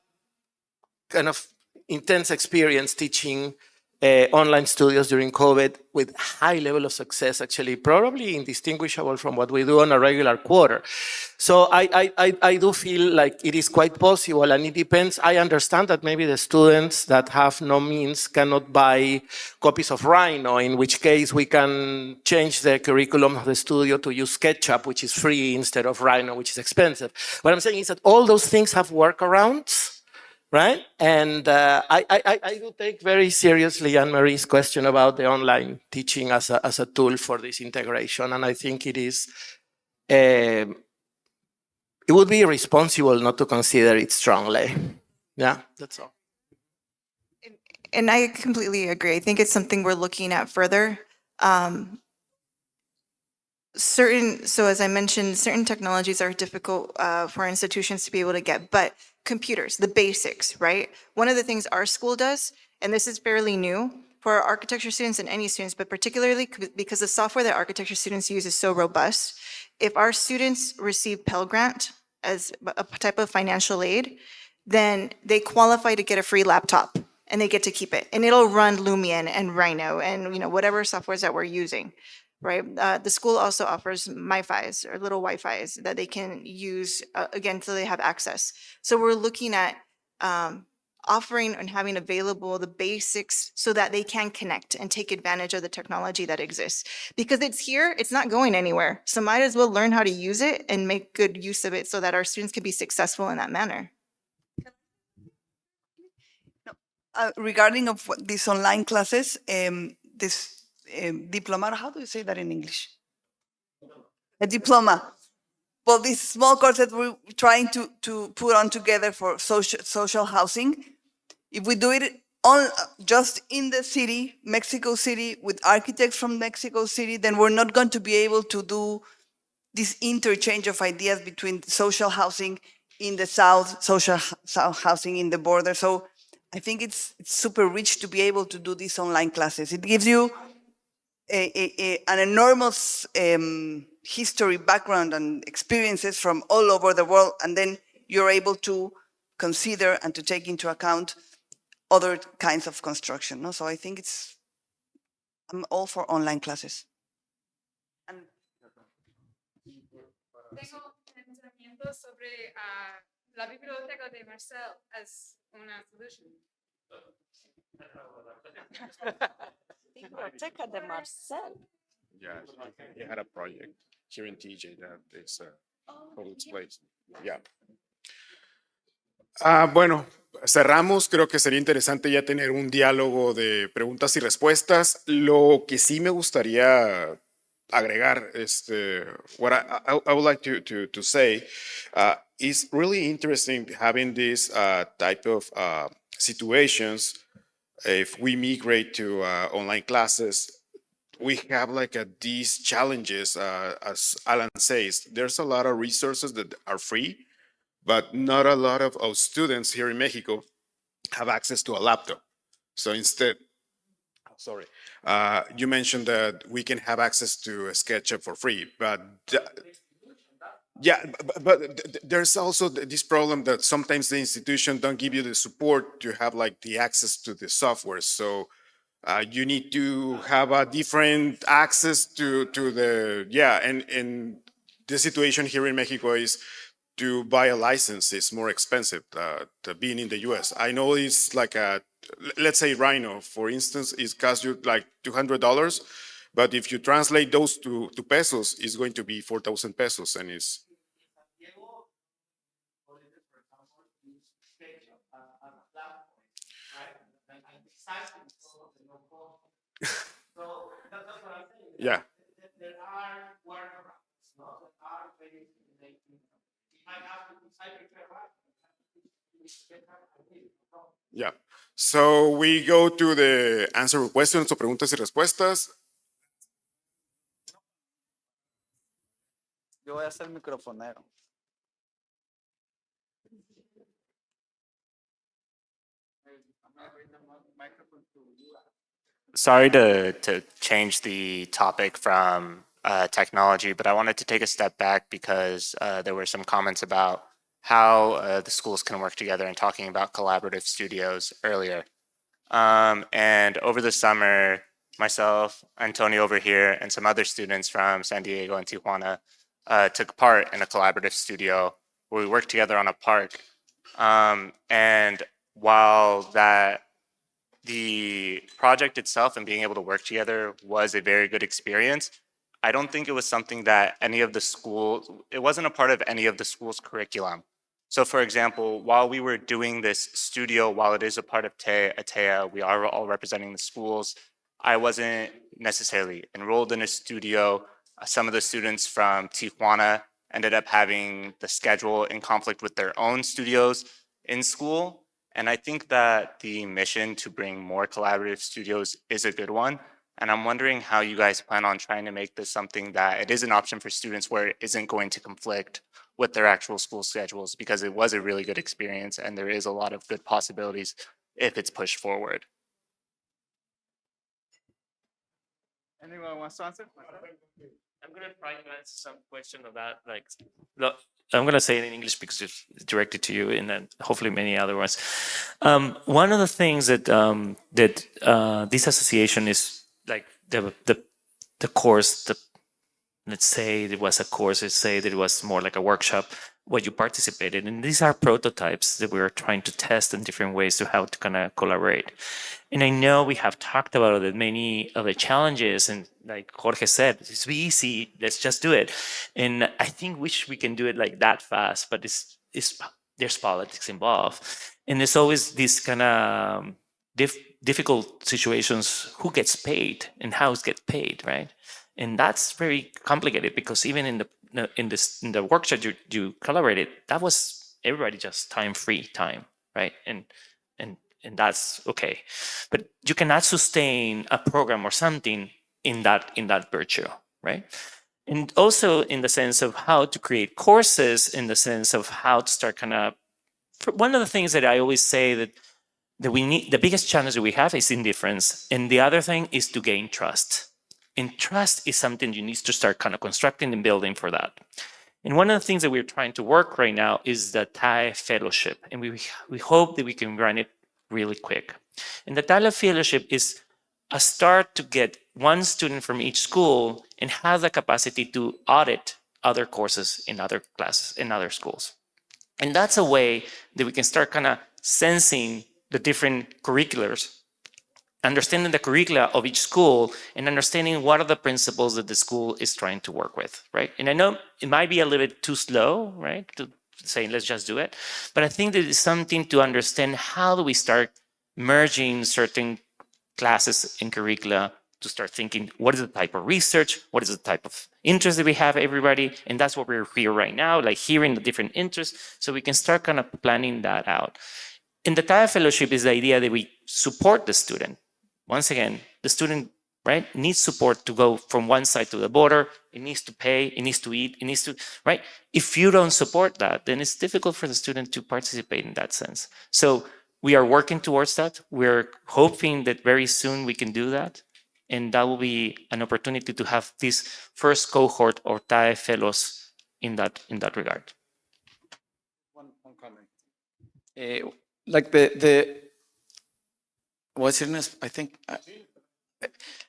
kind of intense experience teaching online studios during COVID with high level of success, actually, probably indistinguishable from what we do on a regular quarter. So I do feel like it is quite possible, and it depends. I understand that maybe the students that have no means cannot buy copies of Rhino, in which case we can change the curriculum of the studio to use SketchUp, which is free, instead of Rhino, which is expensive. What I'm saying is that all those things have workarounds, right? And I do take very seriously Anne-Marie's question about the online teaching as a tool for this integration. And I think it is, it would be irresponsible not to consider it strongly. Yeah, that's all. And I completely agree. I think it's something we're looking at further. So as I mentioned, certain technologies are difficult for institutions to be able to get, but computers, the basics, right? One of the things our school does, and this is fairly new for our architecture students and any students, but particularly because the software that architecture students use is so robust, if our students receive Pell Grant as a type of financial aid, then they qualify to get a free laptop and they get to keep it. And it'll run Lumion and Rhino and whatever softwares that we're using. Right. The school also offers MiFis or little Wi-Fi's that they can use again, so they have access. So we're looking at offering and having available the basics so that they can connect and take advantage of the technology that exists. Because it's here, it's not going anywhere. So might as well learn how to use it and make good use of it so that our students can be successful in that manner. Regarding of these online classes, this diploma, how do you say that in English? A diploma. Well, these small courses we're trying to put on together for social housing. If we do it on just in the city, Mexico City, with architects from Mexico City, then we're not going to be able to do this interchange of ideas between social housing in the south, social housing in the border. So I think it's super rich to be able to do these online classes. It gives you an enormous history, background, and experiences from all over the world, and then you're able to consider and to take into account other kinds of construction. No? So I think I'm all for online classes. And Tengo pensamientos sobre la biblioteca de Marcel as una solution. Biblioteca de Marcel. Yeah, he had a project here in TJ that is public place. Yeah. Bueno, cerramos. Creo que sería interesante ya tener un diálogo de preguntas y respuestas. Lo que sí me gustaría agregar, what I would like to say is really interesting having this type of situations. If we migrate to online classes, we have like these challenges, as Alan says. There's a lot of resources that are free, but not a lot of our students here in Mexico have access to a laptop. So instead, you mentioned that we can have access to SketchUp for free, but Yeah, but there's also this problem that sometimes the institution don't give you the support to have like the access to the software. So you need to have a different access to the and the situation here in Mexico is to buy a license is more expensive to being in the US. I know it's like let's say Rhino, for instance, it costs you like $200, but if you translate those to pesos, it's going to be 4,000 pesos, and it's yeah. Yeah. So we go to the answer questions o preguntas y respuestas. Yo voy a ser microfonero. Sorry to change the topic from technology, but I wanted to take a step back because there were some comments about how the schools can work together and talking about collaborative studios earlier. And over the summer, myself, Antonio over here, and some other students from San Diego and Tijuana took part in a collaborative studio where we worked together on a park. And while the project itself and being able to work together was a very good experience, I don't think it was something that any of the schools, it wasn't a part of any of the school's curriculum. So for example, while we were doing this studio, while it is a part of ATEA, we are all representing the schools, I wasn't necessarily enrolled in a studio. Some of the students from Tijuana ended up having the schedule in conflict with their own studios in school. And I think that the mission to bring more collaborative studios is a good one. And I'm wondering how you guys plan on trying to make this something that it is an option for students where it isn't going to conflict with their actual school schedules, because it was a really good experience and there is a lot of good possibilities if it's pushed forward. Anyone wants to answer? I'm gonna try to answer some question of that. Like, look, I'm gonna say it in English because it's directed to you, and then hopefully many other ones. One of the things that this association is like the course. Let's say it was a course. Let's say that it was more like a workshop. What you participated in. These are prototypes that we're trying to test in different ways to how to kind of collaborate. And I know we have talked about it, many of the challenges, and like Jorge said, it's easy, let's just do it. And I think we can do it like that fast, but there's politics involved. And there's always this kind of difficult situations, who gets paid and how it gets paid, right? And that's very complicated because even in the workshop you collaborated, that was everybody just free time, right? And that's okay, but you cannot sustain a program or something in that virtue, right? And also in the sense of how to create courses, in the sense of how to start kind of. One of the things that I always say that we need, the biggest challenge that we have is indifference, and the other thing is to gain trust. And trust is something you need to start kind of constructing and building for that. And one of the things that we're trying to work right now is the TAE Fellowship, and we hope that we can run it really quick. And the TAE Fellowship is a start to get one student from each school and have the capacity to audit other courses in other classes, in other schools. And that's a way that we can start kind of sensing the different curriculars, understanding the curricula of each school, and understanding what are the principles that the school is trying to work with, right? And I know it might be a little bit too slow, right, to say let's just do it, but I think that it's something to understand how do we start merging certain classes and curricula to start thinking what is the type of research, what is the type of interest that we have everybody, and that's what we're here right now, like hearing the different interests, so we can start kind of planning that out. In the TAE Fellowship is the idea that we support the student. Once again, the student, right, needs support to go from one side to the border. It needs to pay, it needs to eat, it needs to, right? If you don't support that, then it's difficult for the student to participate in that sense. So we are working towards that. We're hoping that very soon we can do that. And that will be an opportunity to have this first cohort or TAE fellows in that regard. One comment. Like the what's your name? I think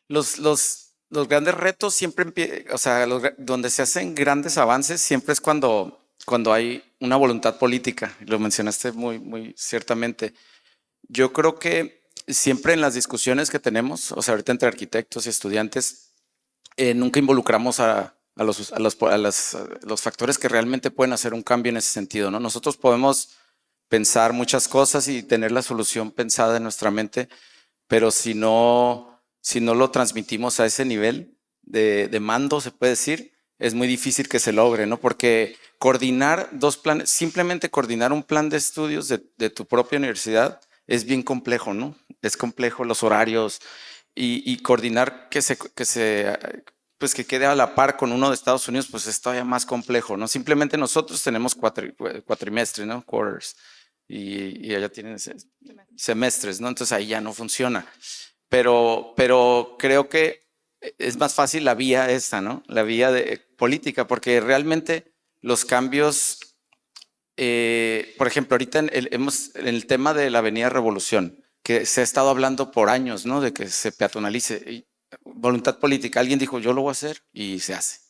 los grandes retos siempre o sea, donde se hacen grandes avances siempre es cuando hay una voluntad política. Lo mencionaste muy ciertamente. Yo creo que siempre en las discusiones que tenemos, o sea, ahorita entre arquitectos y estudiantes, nunca involucramos a los factores que realmente pueden hacer un cambio en ese sentido, ¿no? Nosotros podemos pensar muchas cosas y tener la solución pensada en nuestra mente, pero si no lo transmitimos a ese nivel de mando, se puede decir, es muy difícil que se logre, ¿no? Porque coordinar dos planes, simplemente coordinar un plan de estudios de tu propia universidad es bien complejo, ¿no? Es complejo los horarios y coordinar pues que quede a la par con uno de Estados Unidos, pues es todavía más complejo, ¿no? Simplemente nosotros tenemos cuatrimestres, ¿no? Quarters. Y allá tienen semestres, ¿no? Entonces ahí ya no funciona. Pero creo que es más fácil la vía esta, ¿no? La vía de política, porque realmente los cambios, por ejemplo, ahorita en el tema de la Avenida Revolución, que se ha estado hablando por años, ¿no? De que se peatonalice. Y voluntad política, alguien dijo, yo lo voy a hacer y se hace.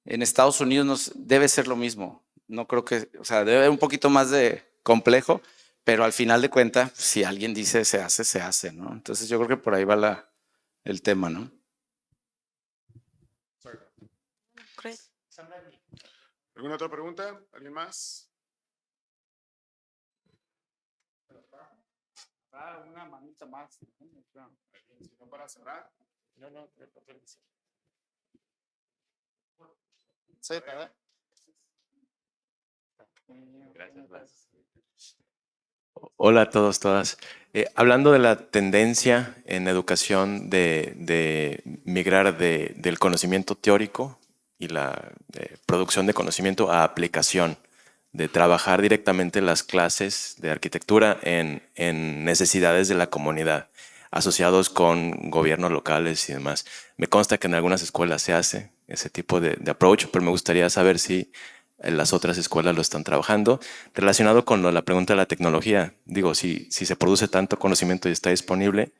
En Estados Unidos debe ser lo mismo. No creo que, o sea, debe haber un poquito más de complejo, pero al final de cuentas, si alguien dice se hace, ¿no? Entonces yo creo que por ahí va el tema, ¿no? Great. ¿Alguna otra pregunta? ¿Alguien más? Una manita más. Si no, para cerrar. No. Sí, ¿verdad? Gracias. Hola a todos, todas. Hablando de la tendencia en educación de migrar del conocimiento teórico y la producción de conocimiento a aplicación, de trabajar directamente las clases de arquitectura en necesidades de la comunidad, asociados con gobiernos locales y demás. Me consta que en algunas escuelas se hace ese tipo de approach, pero me gustaría saber si las otras escuelas lo están trabajando. Relacionado con la pregunta de la tecnología, digo, si se produce tanto conocimiento y está disponible,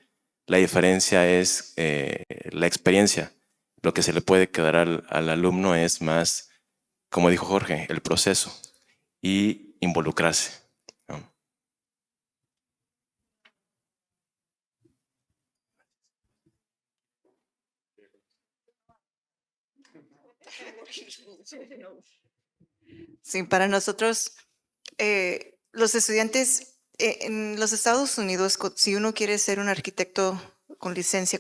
la diferencia es la experiencia. Lo que se le puede quedar al alumno es más, como dijo Jorge, el proceso y involucrarse, ¿no? Sí, para nosotros, los estudiantes en los Estados Unidos, si uno quiere ser un arquitecto con licencia,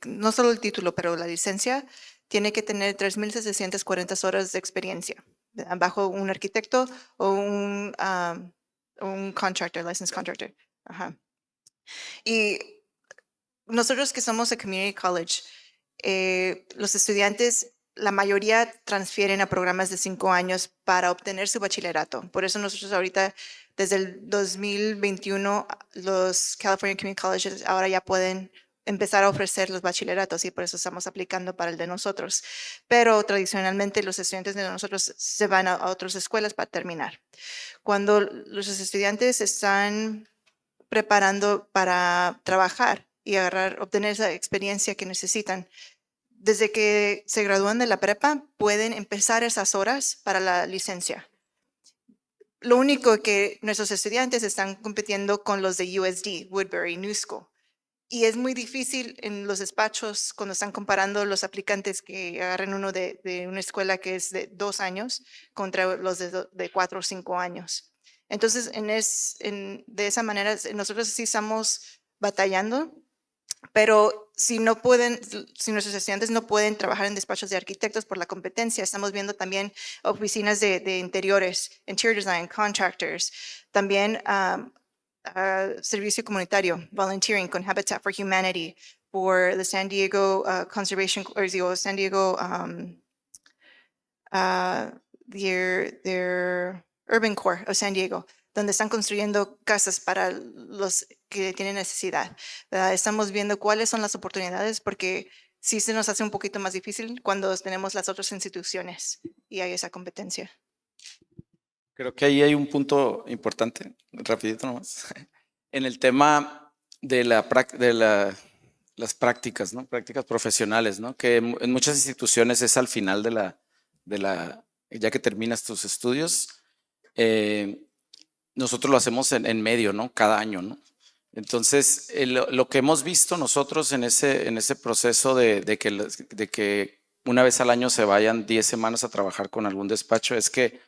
no solo el título, pero la licencia, tiene que tener 3,740 horas de experiencia, ¿verdad? Bajo un arquitecto o un contractor, licensed contractor. Ajá. Y nosotros que somos a community college, los estudiantes, la mayoría transfieren a programas de 5 años para obtener su bachillerato. Por eso nosotros ahorita, desde el 2021, los California Community Colleges ahora ya pueden empezar a ofrecer los bachilleratos y por eso estamos aplicando para el de nosotros. Pero tradicionalmente los estudiantes de nosotros se van a otras escuelas para terminar. Cuando los estudiantes están preparando para trabajar y obtener esa experiencia que necesitan, desde que se gradúan de la prepa, pueden empezar esas horas para la licencia. Lo único que nuestros estudiantes están compitiendo con los de USD, Woodbury, New School. Y es muy difícil en los despachos cuando están comparando los aplicantes que agarren uno de una escuela que es de 2 años contra los de 4 o 5 años. Entonces, de esa manera, nosotros sí estamos batallando, pero si nuestros estudiantes no pueden trabajar en despachos de arquitectos por la competencia, estamos viendo también oficinas de interiores, interior design, contractors, también servicio comunitario, volunteering con Habitat for Humanity, por the San Diego Conservation, or digo, San Diego, their Urban Core of San Diego, donde están construyendo casas para los que tienen necesidad. Estamos viendo cuáles son las oportunidades porque sí se nos hace un poquito más difícil cuando tenemos las otras instituciones y hay esa competencia. Creo que ahí hay un punto importante, rapidito nomás, en el tema de las prácticas, ¿no? Prácticas profesionales, ¿no? Que en muchas instituciones es al final ya que terminas tus estudios, nosotros lo hacemos en medio, ¿no? Cada año, ¿no? Entonces, lo que hemos visto nosotros en ese proceso de que una vez al año se vayan 10 semanas a trabajar con algún despacho es que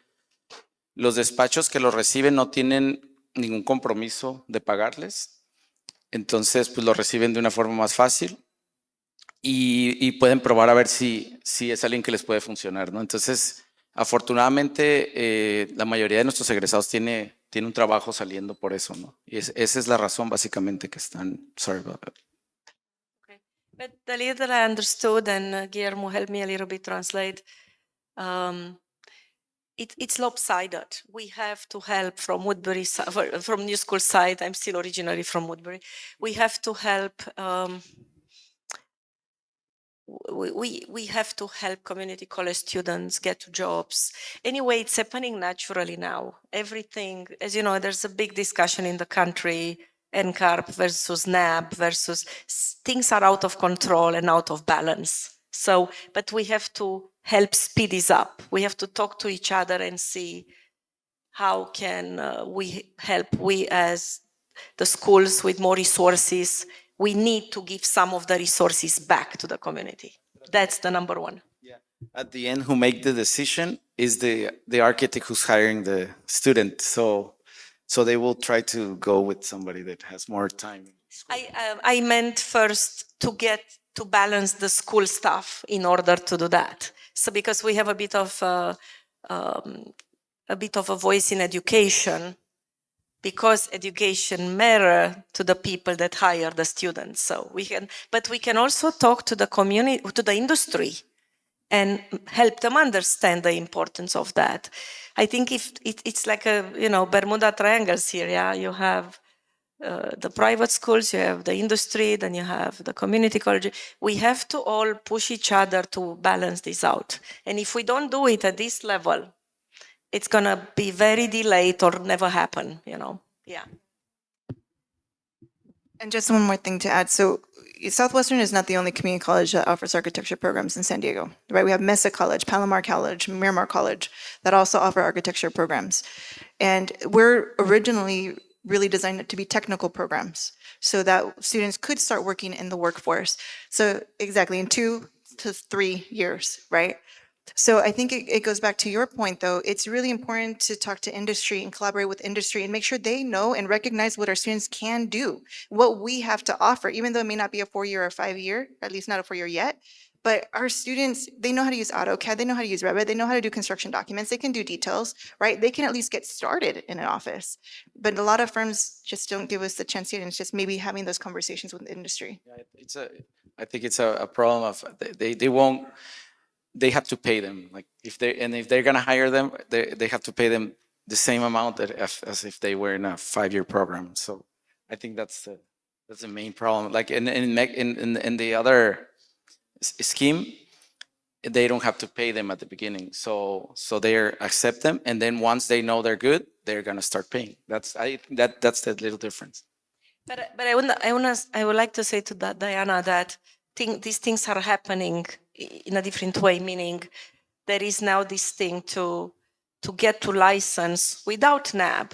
los despachos que los reciben no tienen ningún compromiso de pagarles, entonces pues lo reciben de una forma más fácil y pueden probar a ver si es alguien que les puede funcionar, ¿no? Entonces, afortunadamente, la mayoría de nuestros egresados tiene un trabajo saliendo por eso, ¿no? Y esa es la razón básicamente que están, sorry about that. Okay. But the little I understood, and Guillermo helped me a little bit translate, it's lopsided. We have to help from Woodbury, from New School side. I'm still originally from Woodbury. We have to help. We have to help community college students get jobs. Anyway, it's happening naturally now. Everything, as you know, there's a big discussion in the country, NCARP versus NAB versus things are out of control and out of balance. So, but we have to help speed this up. We have to talk to each other and see how can we help. We as the schools with more resources, we need to give some of the resources back to the community. That's the number one. Yeah. At the end, who make the decision is the architect who's hiring the student. So they will try to go with somebody that has more time. I meant first to get to balance the school stuff in order to do that. So because we have a bit of a voice in education, because education matter to the people that hire the students. So but we can also talk to the community, to the industry, and help them understand the importance of that. I think if it's like a Bermuda triangles here. Yeah, you have the private schools, you have the industry, then you have the community college. We have to all push each other to balance this out. And if we don't do it at this level, it's going to be very delayed or never happen, Yeah. And just one more thing to add. So Southwestern is not the only community college that offers architecture programs in San Diego, right? We have Mesa College, Palomar College, Miramar College that also offer architecture programs. And we're originally really designed it to be technical programs so that students could start working in the workforce. So exactly in 2 to 3 years, right? So I think it goes back to your point, though. It's really important to talk to industry and collaborate with industry and make sure they know and recognize what our students can do, what we have to offer, even though it may not be a 4-year or 5-year, at least not a 4-year yet. But our students, they know how to use AutoCAD, they know how to use Revit, they know how to do construction documents, they can do details, right? They can at least get started in an office. But a lot of firms just don't give us the chance yet, and it's just maybe having those conversations with the industry. Yeah, I think it's a problem of they won't. They have to pay them, like if they're gonna hire them, they have to pay them the same amount as if they were in a 5-year program. So I think that's the main problem. Like in the other scheme, they don't have to pay them at the beginning. So they accept them, and then once they know they're good, they're gonna start paying. That's the little difference. But I would like to say to that, Diana, that these things are happening in a different way, meaning there is now this thing to get to license without NAB.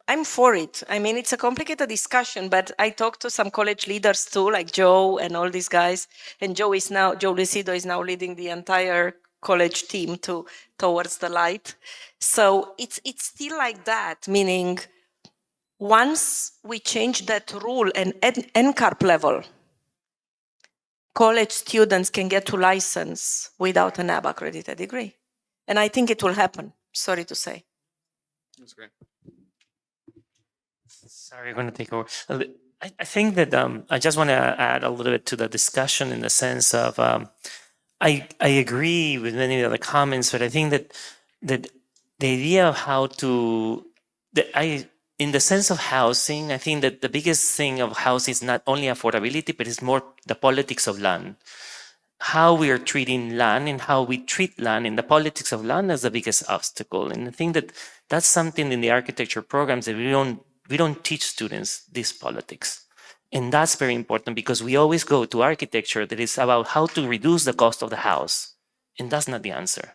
I'm for it. I mean, it's a complicated discussion, but I talked to some college leaders too, like Joe and all these guys. And Joe Lucido is now leading the entire college team towards the light. So it's still like that, meaning once we change that rule and NCARP level, college students can get to license without a NAB accredited degree. And I think it will happen, sorry to say. That's great. Sorry, I'm going to take over. I think that I just want to add a little bit to the discussion in the sense of I agree with many of the comments, but I think that the idea of how to in the sense of housing, I think that the biggest thing of housing is not only affordability, but it's more the politics of land. how we are treating land and how we treat land and the politics of land as the biggest obstacle. And I think that that's something in the architecture programs that we don't teach students this politics. And that's very important because we always go to architecture that is about how to reduce the cost of the house. And that's not the answer.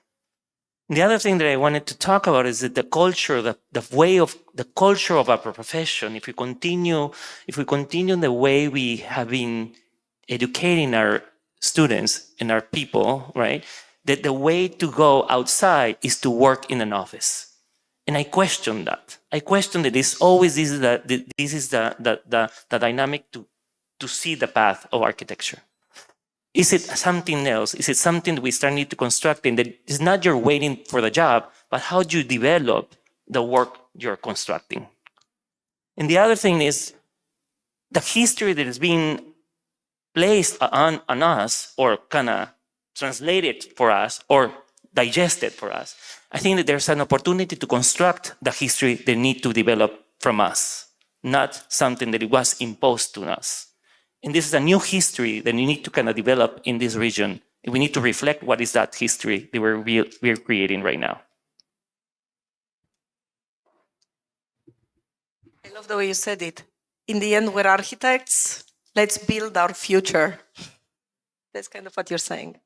The other thing that I wanted to talk about is that the culture, the culture of our profession, if we continue the way we have been educating our students and our people, right? That the way to go outside is to work in an office. And I question that. I question that this is the dynamic to see the path of architecture. Is it something else? Is it something that we start need to construct in that it's not you're waiting for the job, but how do you develop the work you're constructing? And the other thing is the history that is being placed on us or kind of translated for us or digested for us. I think that there's an opportunity to construct the history they need to develop from us, not something that it was imposed to us. And this is a new history that we need to kind of develop in this region. And we need to reflect what is that history that we're creating right now. I love the way you said it. In the end, we're architects. Let's build our future. That's kind of what you're saying.